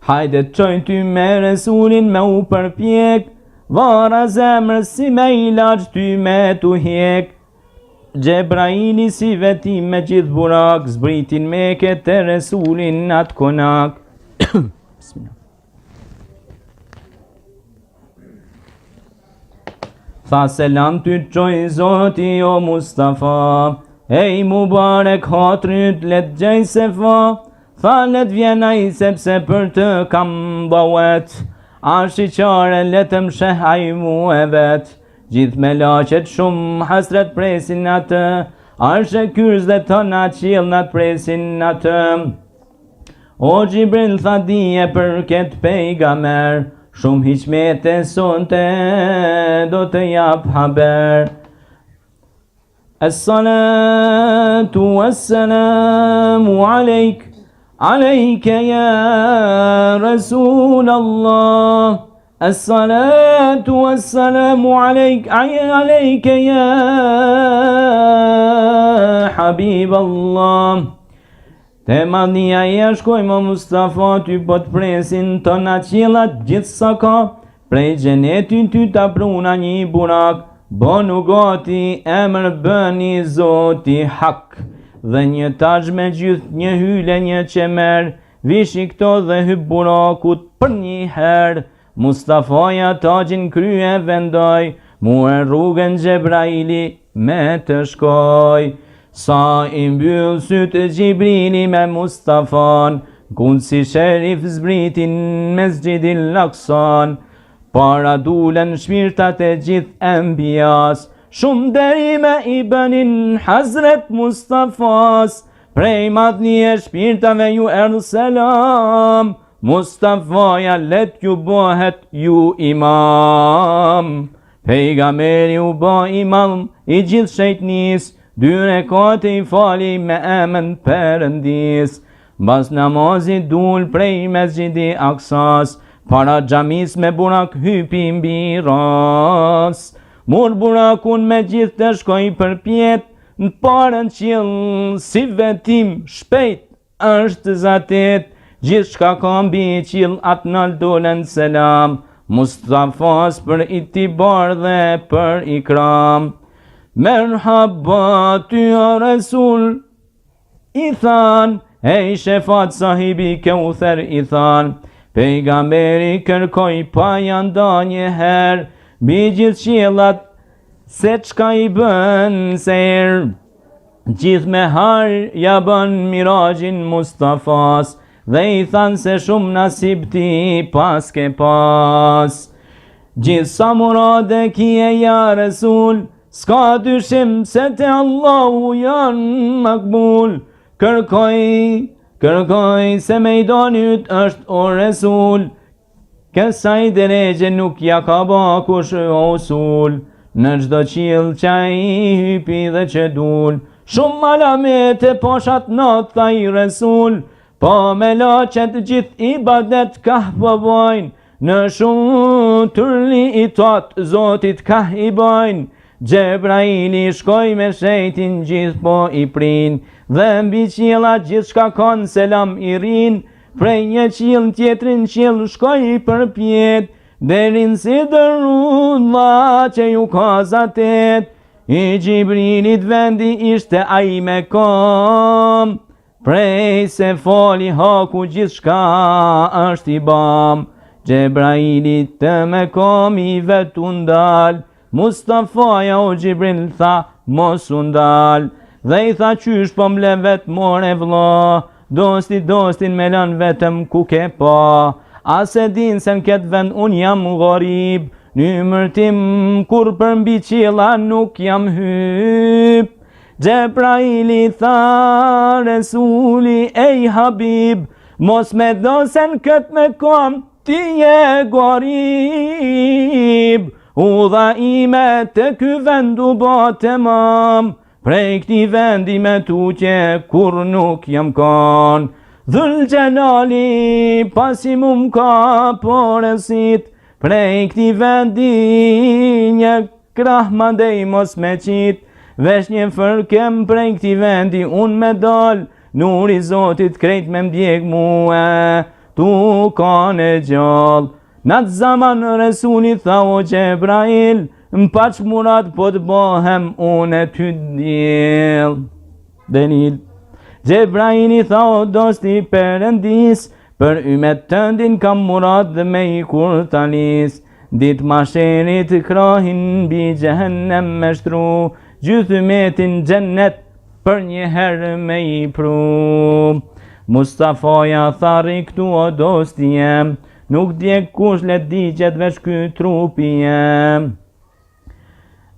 Hajde të qojnë ty me Resulin me u përpjek, vara zemrës si me ilaq ty me tu hjek. Gjebraili si veti me gjithë burak, zbritin me këtë Resulin atë konak. Tha selam ty të qoj zoti o Mustafa, ej Mubarek hatrit let gjej se fa. Tha let vjenaj sepse për të kam bawet, ashi qare letëm shehaj mu e vet. Gjithë me laqet shumë hasret presin atë, arshe kyrës dhe tona qil nat presin atë. O Gjibril tha dije për këtë pejgamer, shumë hiqmete sonte do të jap haber. As-salatu was-salamu alejke ya Rasul Allah, As-salatu was-salamu alayka ya Habiballah. Te madhnia e shkojmë o Mustafa, ty po të presin të na qiellat gjithë sa ka, prej xhenetit ty ta pruna një burak, bënu gati emër bëni Zoti hak, dhe një tash me gjithë një hyle një qemer, vishi këto dhe hyp burakut për një herë. Mustafaja tagjin krye vendoj, muë rrugën Gjebraili me të shkoj. Sa i mbyll sytë Gjibrili me Mustafan, kundë si sherif zbritin me zgjidin laksan. Para dulen shpirtat e gjithë embijas, shumë deri me i bënin Hazret Mustafas, prej madhni e shpirtave ju erdhë selam. Mustafaja let ju bëhet ju imam, pejgamberi u bë imam i gjithë shejtnis, dy rekate i fali me emën Perëndis. Mbas namazit dul prej mesgjidi Aksas, para xhamis me burak hypi mbi ras. Mur burakun me gjithë të shkoj përpjet, në parën qiell si vetim shpejt është zatet. Gjithë shka ka mbi qiell atë nal dolen selam, Mustafas për itibar dhe për ikram. Merhaba ty o Resul, i than, e i shefat sahibi Kauther i than, pejgamberi kërkoj pa janda një her, bi gjithë qiellat se çka i bën ser, gjithë me har ja bën mirajin Mustafas, dhe i than se shumë nasib ti pas ke pas. Gjithë sa murade kije ja Resul, s'ka dyshim se te Allahu janë makbul. Kërkoj se mejdanit është o Resul, kësaj deregje nuk ja ka ba kush o usul. Në gjdo qiell qaj hypi dhe që dul, shumë alamete poshat not tha i Resul, po me laqet gjithë ibadet kah përbojnë, në shumë turli i tatë Zotit kah i bojnë. Gjebraili shkoj me shejtin gjithë po i prin, dhe mbi qiella gjithë shka kon selam i rin, prej një qiell tjetrin qiell shkoj i përpjet, derin si dërudha që ju ka zatet, i Gjibrilit vendi ishte ai me kom, prej se fali haku gjithë shka është i bam. Gjebraili të me kom i vetu ndal, Mustafaja o Gjibril tha mos undal, dhe i tha qysh po mle vet more vlla, dostin me lan vetëm ku ke pa, ase din se në ket vend un jam gharib, nymër tim kur për mbi qiella nuk jam hyp. Gjebraili tha Resuli ej Habib, mos me do se në kët me kom ti je gharib. Udha ime të ky vendu ba të mam, prej këti vendi me tuqe kur nuk jam kon. Dhul Gjelali pasi mum ka poresit, prej këti vendi një krah mandej mos me qit, vesh një fërkem prej këti vendi unë me dal, nuri Zotit krejt me mbjeg muë, tu ka në gjall. Në të zaman Resuli tha o Gjebrail, m'paq murat po të bohem unë ty djel. Delil. Gjebraili tha o dosti Perëndis, për ymet tëndin kam murat dhe me i kur talis, dit masherit krahin bi gjehennem me shtru, gjithë ymetin gjennet për një herë me i pru. Mustafaja thari këtu o dosti jem, nuk djek kush le digjet vesh ky trupi jem.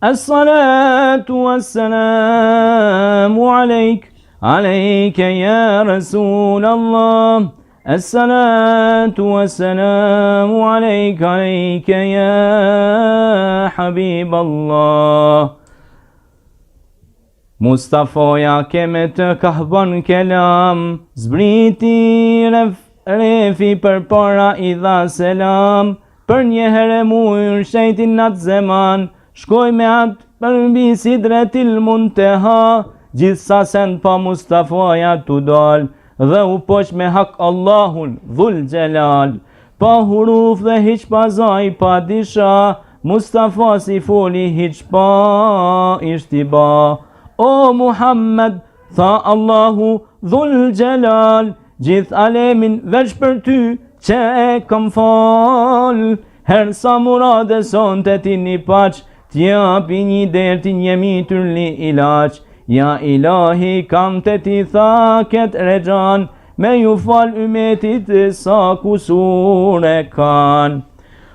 As-salatu was-salamu alejke ya Rasul Allah. As-salatu was-salamu alejke ya Habib Allah. Mustafaja keme të kahban kelam, zbriti refi për para i dha selam, Për një herë mujnë shejtin atë zeman, shkoj me atë për mbi Sidretil Munteha, gjithsa sen pa Mustafaja t'u dal, dhe u poq me hak Allahun Dhul Gjelal. Pa huruf dhe hiq pa zaj pa disha, Mustafa si foli hiq pa ishti ba. O Muhammed, tha Allahu Dhul Gjelal, gjithë alemin veç për ty që e kam fal. Her sa murade son të ti një paq, t'japi një der ti njemi tërli ilaq. Ja ilahi kam të ti tha ket regjan, me ju fal umetit sa kusur e kan.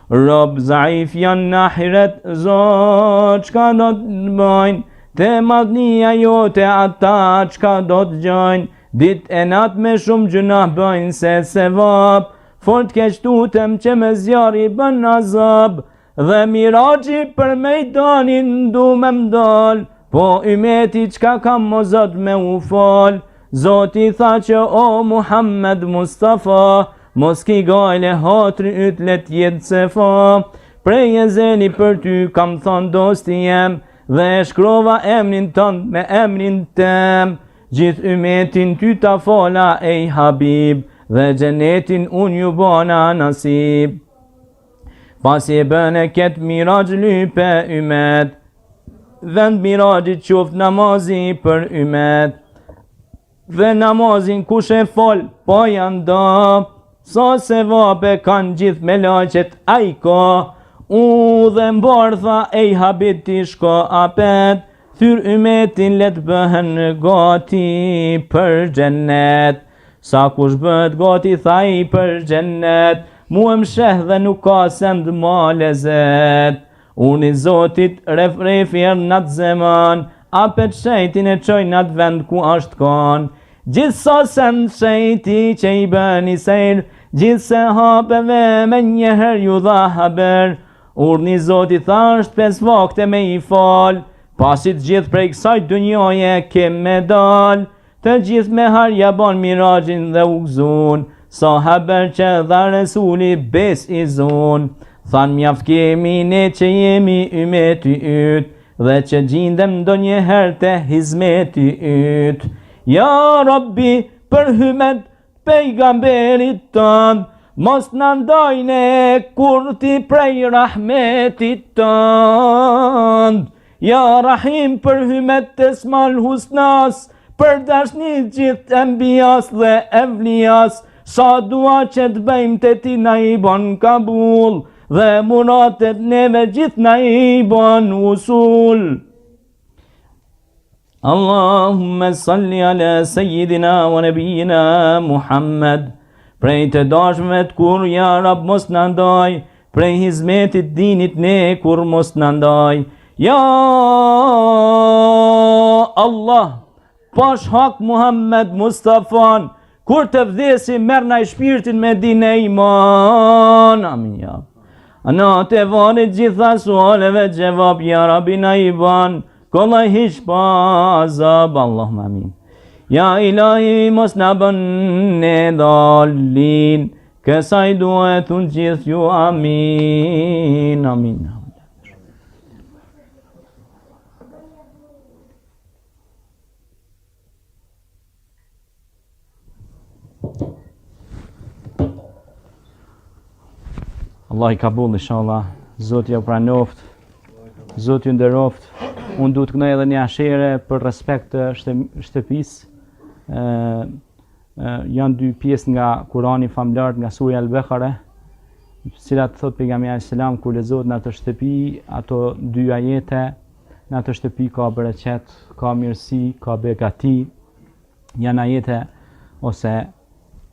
Rob zaif janë në ahiret, zot qka do të bëjnë, te madhnia jote ata qka do të gjojnë. Dit e nat me shumë gjuna bëjnë se sevap, fort keq tutem që me zjari bën azab, dhe miraxhi për mejdanin du me mdal, po ymeti qka kam o zot me u fal. Zoti tha që o Muhammed Mustafa, mos ki gajle hatri yt let jet se fa. Prej e zeni për ty kam thon dosti jem, dhe shkrova emrin tënd me emrin tem. Gjith ymetin ty ta fala ej Habib, dhe gjenetin unë ju bona nasib. Pas e bëne ketë miraj lype ymet, vend mirajit qoft namazi për ymet. Dhe namazin kush e fol, po janë da, sa se vape kanë gjithë me laqet ajka. U dhe mbartha ej Habib ti shko apet, thyr ymetin let bëhen gati për gjennet. Sa kush bët gati thaj për gjennet, mu e msheh dhe nuk ka send ma lezet. Unë i Zotit refjer në atë zeman, apet shejtin e qoj në atë vend ku ashtë kan. Gjithsa send shejti që i bëni sejr, gjithse hapeve me njëher ju dha haber. Urni Zotit thasht 5 vakte me i fal, pasit gjithë prej kësaj dënjoje ke me dal. Të gjithë me harja ban mirajin dhe u gzun, sa haber që dha Resuli bes i zun. Than mjaft kemi ne që jemi ymeti yt, dhe që gjindem do një her të hizmeti yt. Ja Rabbi për hymet pejgamberit tënd, mos në ndajne kur ti prej rahmetit tënd. Ja Rahim për hymet të smal husnas, për dashnit gjithë embijas dhe evlijas, sa dua që të bëjmë të ti na i bon kabul, dhe muratet neve gjithë na i bon usul. Allahumme salli ala sejidina wa nebijina Muhammed. Prej të dashme të kur ja Rab mos në ndaj, prej hizmetit dinit ne kur mos në ndaj. Ja Allah, pash hak Muhammed Mustafan, kur të vdesi merna i shpirtin me din e iman. Amin ja. Ana të vanit gjitha sualeve gjevab, ja Rabina i ban, kollaj hiq pa azab. Allahum amin. Ja ilahi mos në bën ne dallin, kësaj duhet unë gjithë ju amin. Amin. Allah i kabul, inshallah. Zoti ju pranoft, Zoti ju nderoft. Unë du të kënoj edhe një ashere për respekt të shtëpisë. Janë 2 pjesë nga Kurani famlar, nga Surja Al-Bekare, cilat thot pejgamberi alayhis salam kur lexohet në atë shtëpi, ato 2 ajete, në atë shtëpi ka bereqet, ka mirësi, ka begati. Janë ajete ose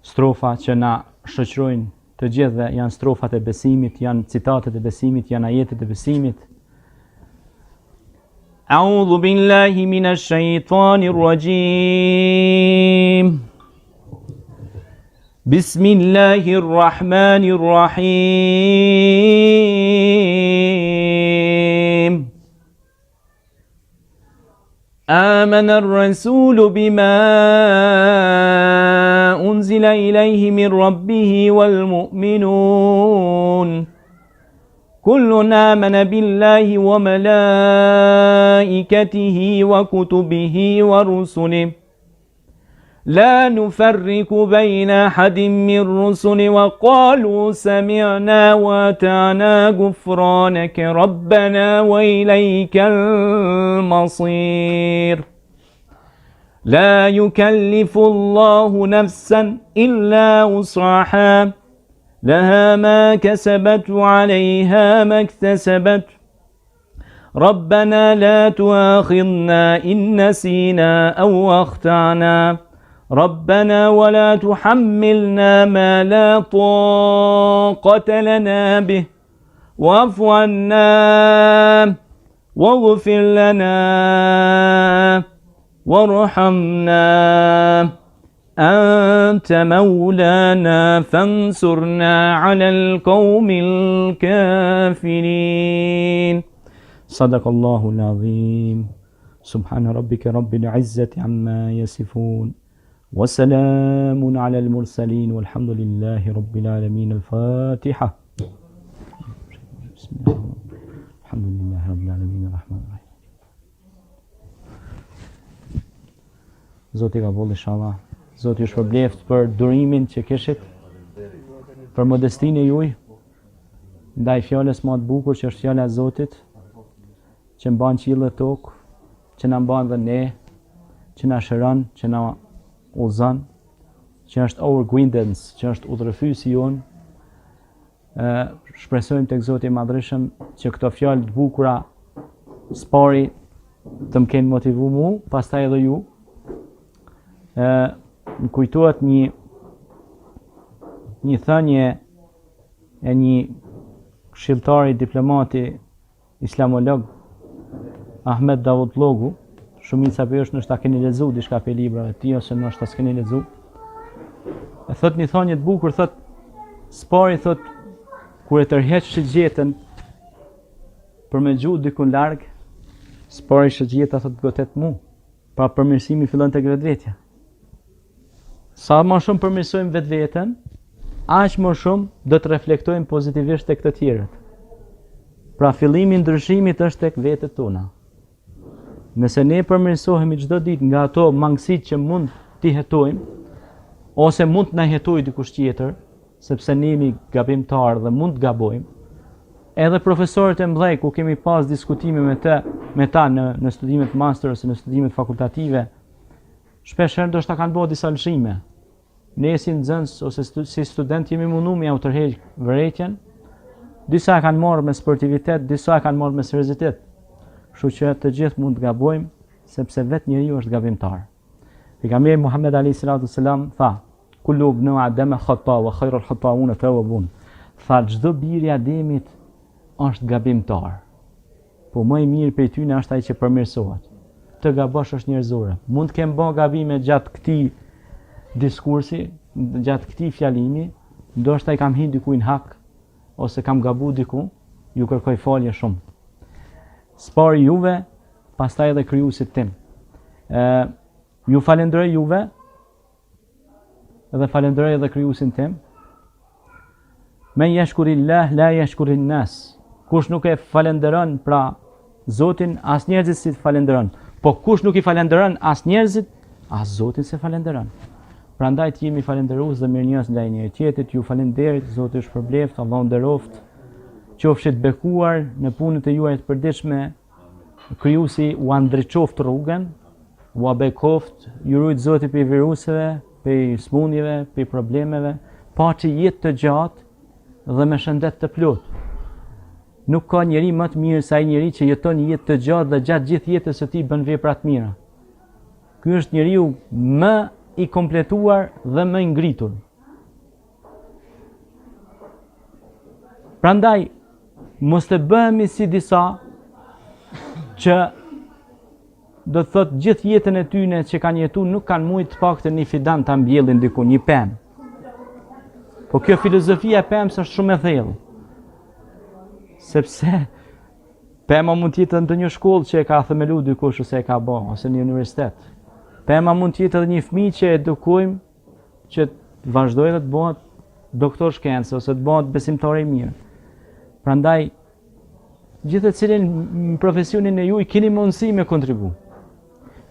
strofa që na shoqërojnë të gjithë dhe janë strofat e besimit, janë citatet e besimit, janë ajetet e besimit. A'udhu billahi minash shaitanir rajim. Bismillahirrahmanirrahim. آمن الرسول بما أنزل إليه من ربه والمؤمنون كل آمن بالله وملائكته وكتبه ورسله لا نفرق بين أحد من رسل وقالوا سمعنا وأطعنا غفرانك ربنا وإليك المصير لا يكلف الله نفسا إلا وسعها لها ما كسبت وعليها ما اكتسبت ربنا لا تؤاخذنا إن نسينا أو أخطأنا ربنا ولا تحملنا ما لا طاقة لنا به واعف عنا واغفر لنا وارحمنا أنت مولانا فانصرنا على القوم الكافرين صدق الله العظيم سبحان ربك رب العزة عما يصفون وسلام على المرسلين والحمد لله رب العالمين الفاتحة بسم الله الحمد لله رب العالمين الرحمن الرحيم Zoti ka bollë inshallah. Zoti ju shpërbleft për durimin që kishit, për modestinë juaj, ndaj fjalës më të bukur që është fjala e Zotit, që mban qiell dhe tokë, që na mban dhe ne, që na shëron, që na udhëzon, që është our guidance, që është udhërfyesi jon. Shpresojmë tek Zoti i Madhreshëm që këto fjalë të bukura spori të më kenë motivu mu, pastaj edhe ju. Më kujtohet një thënie e një këshilltari diplomati islamolog Ahmed Davutoglu, shumica për është nështë ta keni lexuar diçka për librave të tij ose nështë ta s'keni lexuar. E thot një thënie të bukur, thot spari thot kur e tërheq shigjetën për me gjuhë dikun larg, spari shigjeta thot gotet mu, pra përmirësimi fillon tek vetvetja. Sa më shumë përmirësojmë vetveten, aq më shumë do të reflektojmë pozitivisht tek të tjerët. Pra fillimi i ndryshimit është tek vetët tona. Nëse ne përmirësohemi çdo ditë nga ato mangësitë që mund t'i hetojmë, ose mund të na hetojë dikush tjetër, sepse ne jemi gabimtar dhe mund të gabojmë. Edhe profesorët e mëdhej ku kemi pas diskutime me ta në studimet master ose në studimet fakultative, shpesh herë ndoshta kanë bërë disa lëshime. Ne si nxënës ose si student jemi mundu me u tërheq vërejtjen. Disa e kanë marrë me sportivitet, disa e kanë marrë me seriozitet. Kështu që të gjithë mund të gabojmë, sepse vetë njeriu është gabimtar. Pejgamberi Muhammed alayhi salatu sallam tha: "Kullu ibnu Adama khata wa khairul khata'un tawwabun." Tha çdo biri i Ademit është gabimtar. Po më i mirë prej tyre është ai që përmirësohet. Të gabosh është njerëzore. Mund të kem bën gabime gjatë këtij diskursi, gjatë këtij fjalimi, ndoshta i kam hin dikujt hak ose kam gabu diku, ju kërkoj falje shumë. Spari juve, pastaj edhe krijuesit tim. Ju falenderoj juve dhe falenderoj edhe krijuesin tim. Men yashkurillah la yashkurin nas. Kush nuk e falenderon pra Zotin, as njerëzit si falenderon. Po kush nuk i falenderon as njerëzit, as Zotin se falenderon. Prandaj të jemi falënderues dhe mirënjohës ndaj njëri tjetrit. Ju falenderit, Zoti ju shpërbleft, Allahu nderoft. Qofshit bekuar në punët e juaja të përditshme. Krijuesi u ndriçoft rrugën, u bekoft, ju rujt Zoti për viruseve, për smundjeve, për problemeve, pa që jetë të gjatë dhe me shëndet të plotë. Nuk ka njeri më të mirë se ai njeri që jeton një jetë të gjatë dhe gjatë gjithë jetës së tij bën vepra të mira. Ky është njeriu më i kompletuar dhe më i ngritur. Prandaj, mos të bëhemi si disa që do të thotë gjithë jetën e tyre që kanë jetuar nuk kanë mujt të paktën një fidan ta mbjellin diku, një pemë. Po kjo filozofia e pemës është shumë e thellë. Sepse pema mund të jetë në një shkollë që e ka themelu dikush ose e ka bërë, ose në universitet. Pema mund të jetë edhe një fëmijë që edukojmë që të vazhdojë dhe të bëhet doktor shkencë ose të bëhet besimtar i mirë. Prandaj gjithë të cilin në profesionin e juaj keni mundësi me kontribu.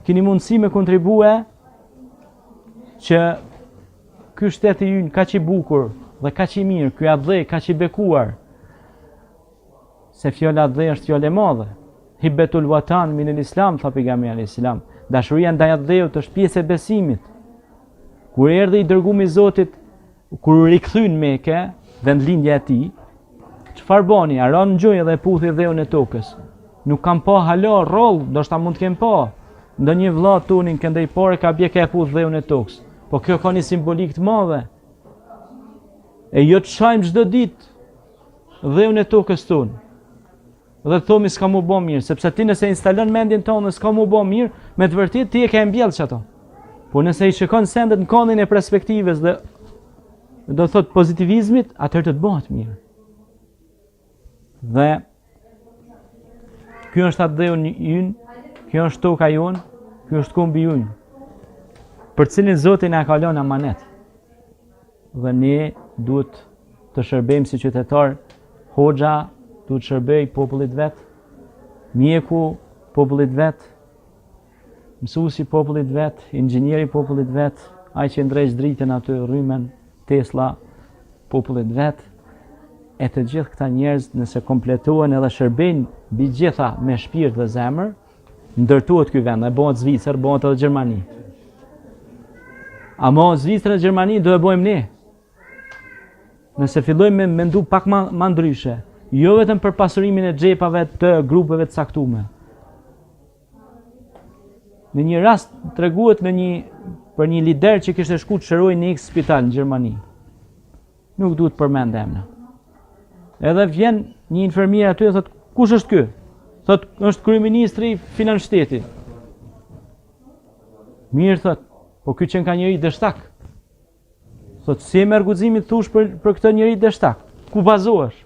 Keni mundësi me kontribue që ky shteti ynë kaq i bukur dhe kaq i mirë, ky adhej kaq i bekuar, se fjala adhej është fjale madhe. Hibbetul watan min el-islam, tha pejgamberi alayhis salam. Dashuria ndaj adhejut është pjesë e besimit. Kur erdhi i dërguari i Zotit, kur rikthyn Mekë, vendlindja e tij, çfarë bani? Aron gjojë dhe puthi dheun e tokës. Nuk kam pa hala roll, ndoshta mund të kem pa. Ndonjë vëlla tunin këndej pore ka bie ka puth dheun e tokës. Po kjo ka një simbolik të madhe. E jo të shajmë çdo ditë dheun e tokës tonë. Dhe të thomi s'ka mu bo mirë, sepse ti nëse instalon mendjen tonë s'ka mu bo mirë, me të vërtet ti e ke mbjellë që ato. Po nëse i shikon sendet në kondin e perspektives dhe do thot pozitivizmit, atëherë të të bëhet mirë. Dhe kjo është atë dheun ynë, kjo është toka jonë, kjo është kombi ynë, për cilin Zoti na ka lënë amanet. Dhe ne duhet të shërbejmë si qytetar. Hoxha duhet të shërbej popullit vet, mjeku popullit vet, mësuesi popullit vet, inxhinieri popullit vet, ai që ndrej dritën aty rrymen Tesla popullit vet, e të gjithë këta njerëz nëse kompletohen edhe shërbejnë mbi gjitha me shpirt dhe zemër, ndërtohet ky vend, e bëhet Zvicër, bëhet edhe Gjermani. Ama Zvicër dhe Gjermani do e bëjmë ne. Nëse fillojmë me mendu pak ma ndryshe, jo vetëm për pasurimin e xhepave të grupeve të caktuara. Në një rast treguhet për një lider që kishte shku të shërojë në X spital në Gjermani. Nuk duhet përmend emra. Edhe vjen një infermier aty dhe thot, kush është ky? Thot, është kryeministri i finanshtetit. Mirë thot, po ky që ka njëri dështak. Thot, si e merr guximin thush për këtë njëri dështak? Ku bazohesh?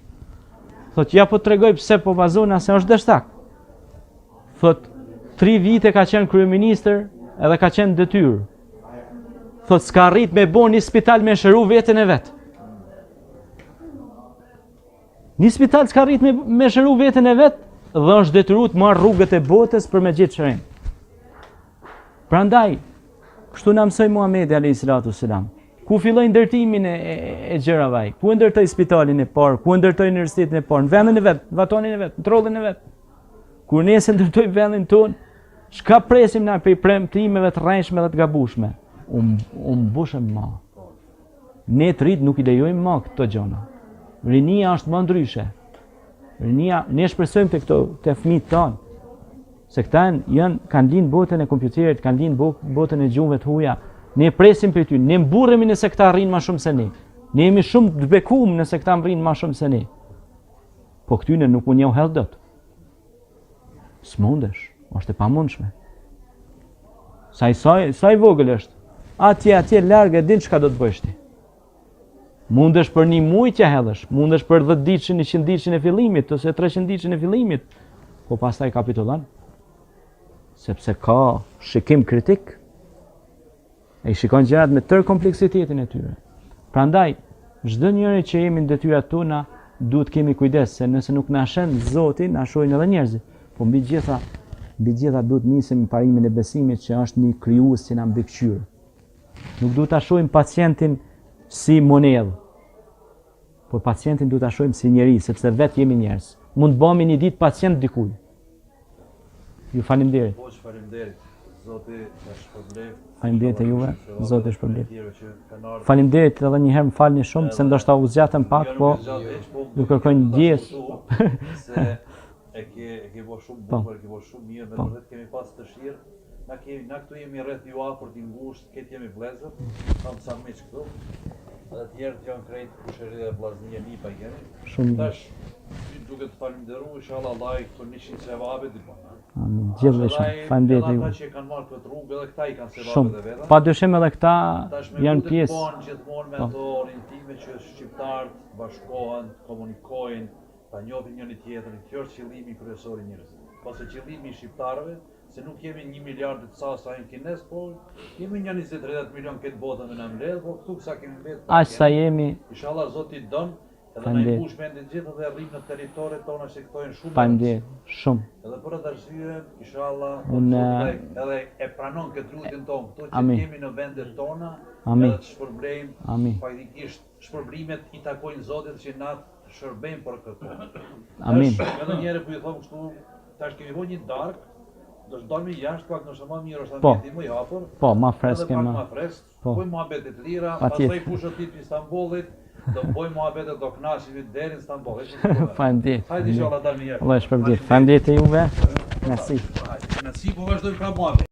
Thot, ja po tregoj pse po bazona se është dështak. Thot, 3 vite ka qenë kryeministër edhe ka qenë detyrë. Thot, s'ka arrit me bo një spital me shëru vetën e vetë. Një spital s'ka arrit me shëru vetën e vetë dhe është detyruar të marrë rrugët e botës për me gjetë shërim. Prandaj, kështu na mësoi Muhamedi alayhis salam. Ku filloi ndërtimin e gjërave, ku ndërtoi spitalin e parë, ku ndërtoi universitetin e parë, në vendin e vet, në vatonin e vet, në trollin e vet. Kur ne se ndërtoi vendin ton, çka presim na për premtimeve të rrejshme dhe të gabueshme? Mbushëm ma. Ne të rit nuk i lejojmë ma këto gjëra. Rinia është më ndryshe. Rinia, ne shpresojmë te fëmijët tanë, se këta kanë lind botën e kompjuterit, kanë lind botën e gjuhëve të huaja. Ne presim për ty, ne mburremi nëse këta rrinë ma shumë se ne. Ne jemi shumë të bekuar nëse këta rrinë ma shumë se ne. Po këtyne nuk u njoh hell dot. S'mundesh, është e pamundshme. Sa i vogël është. Atje larg e din çka do të bësh ti. Mundesh për një muaj që hellësh, mundesh për 10 ditëshin, 100 ditëshin e fillimit, ose 300 ditëshin e fillimit, po pastaj kapitulon. Sepse ka shikim kritik, e i shikon gjërat me tërë kompleksitetin e tyre. Prandaj, çdo njëri që jemi në detyrat tona, duhet kemi kujdes, se nëse nuk na shen Zoti, na shohin edhe njerëzit. Po mbi gjitha duhet nisim parimin e besimit që është një krijues që na mbikëqyr. Nuk duhet ta shohim pacientin si monedhë, por pacientin duhet ta shohim si njeri, sepse vetë jemi njerëz. Mund të bëhemi një ditë pacient dikujt. Ju faleminderit. Po, faleminderit. Zoti na shpërblet. Faleminderit e juve. Zoti shpërblet. Faleminderit edhe një herë, më falni shumë se ndoshta u zgjatëm pak, po ju kërkoj ndjes. Se e ke bërë shumë bukur, ke bërë shumë mirë, me vërtet kemi pas dëshirë. Na këtu jemi rreth ju afër të ngushtë, këtë jemi vëllezër, kam sa miq këtu. Edhe të tjerët janë krejt kushëri dhe vllaznia nipa jeni. Shumë mirë. Tash duke të falenderuar, inshallah Allah i për 100 sevabe di bën. Amin. Gjithë faleminderit ju. Ata që kanë marrë këtë rrugë, edhe këta i kanë sevabe Shumë. dhe vetë. Padyshim edhe këta janë pjesë. Gjithmonë me ato orientime që shqiptarët bashkohen, komunikojnë, ta njohin njëri tjetrin. Kjo është qëllimi kryesor i njerëzve. Pasi qëllimi i shqiptarëve, se nuk jemi 1 miliard të sa janë kinez, po jemi një 20-30 milion këtë botën me na mbledh, po këtu sa kemi mbledh. Aq sa jemi. Inshallah Zoti don, Edhe na i Faleminderit. mbush vendin gjithë dhe rrim në territoret tona që këto janë shumë. Faleminderit shumë. Edhe për atë arsye, inshallah, Unë- edhe e pranon këtë lutin tonë, këto që Amin. jemi në vendet tona, Amin. edhe të shpërblejmë, Amin. faktikisht shpërblimet i takojnë Zotit që na shërbejmë për këto. Amin. Edhe njerë po i them kështu, tash kemi vënë një darkë, do të dalmi jashtë pak nëse më mirë është Po. ambienti më i hapur. Po, ma Edhe freske pak ma. më fresk, Po. bëjmë muhabete të lira, Patjetër. pastaj fushë tip i Istanbulit, do bëjmë muhabete do knaqemi deri në Istanbul. Faleminderit. Hajde inshallah dalmi jashtë. Allah e shpërblet. Faleminderit e juve. Merci. Hajde, nësi po vazhdojmë pra muhabet.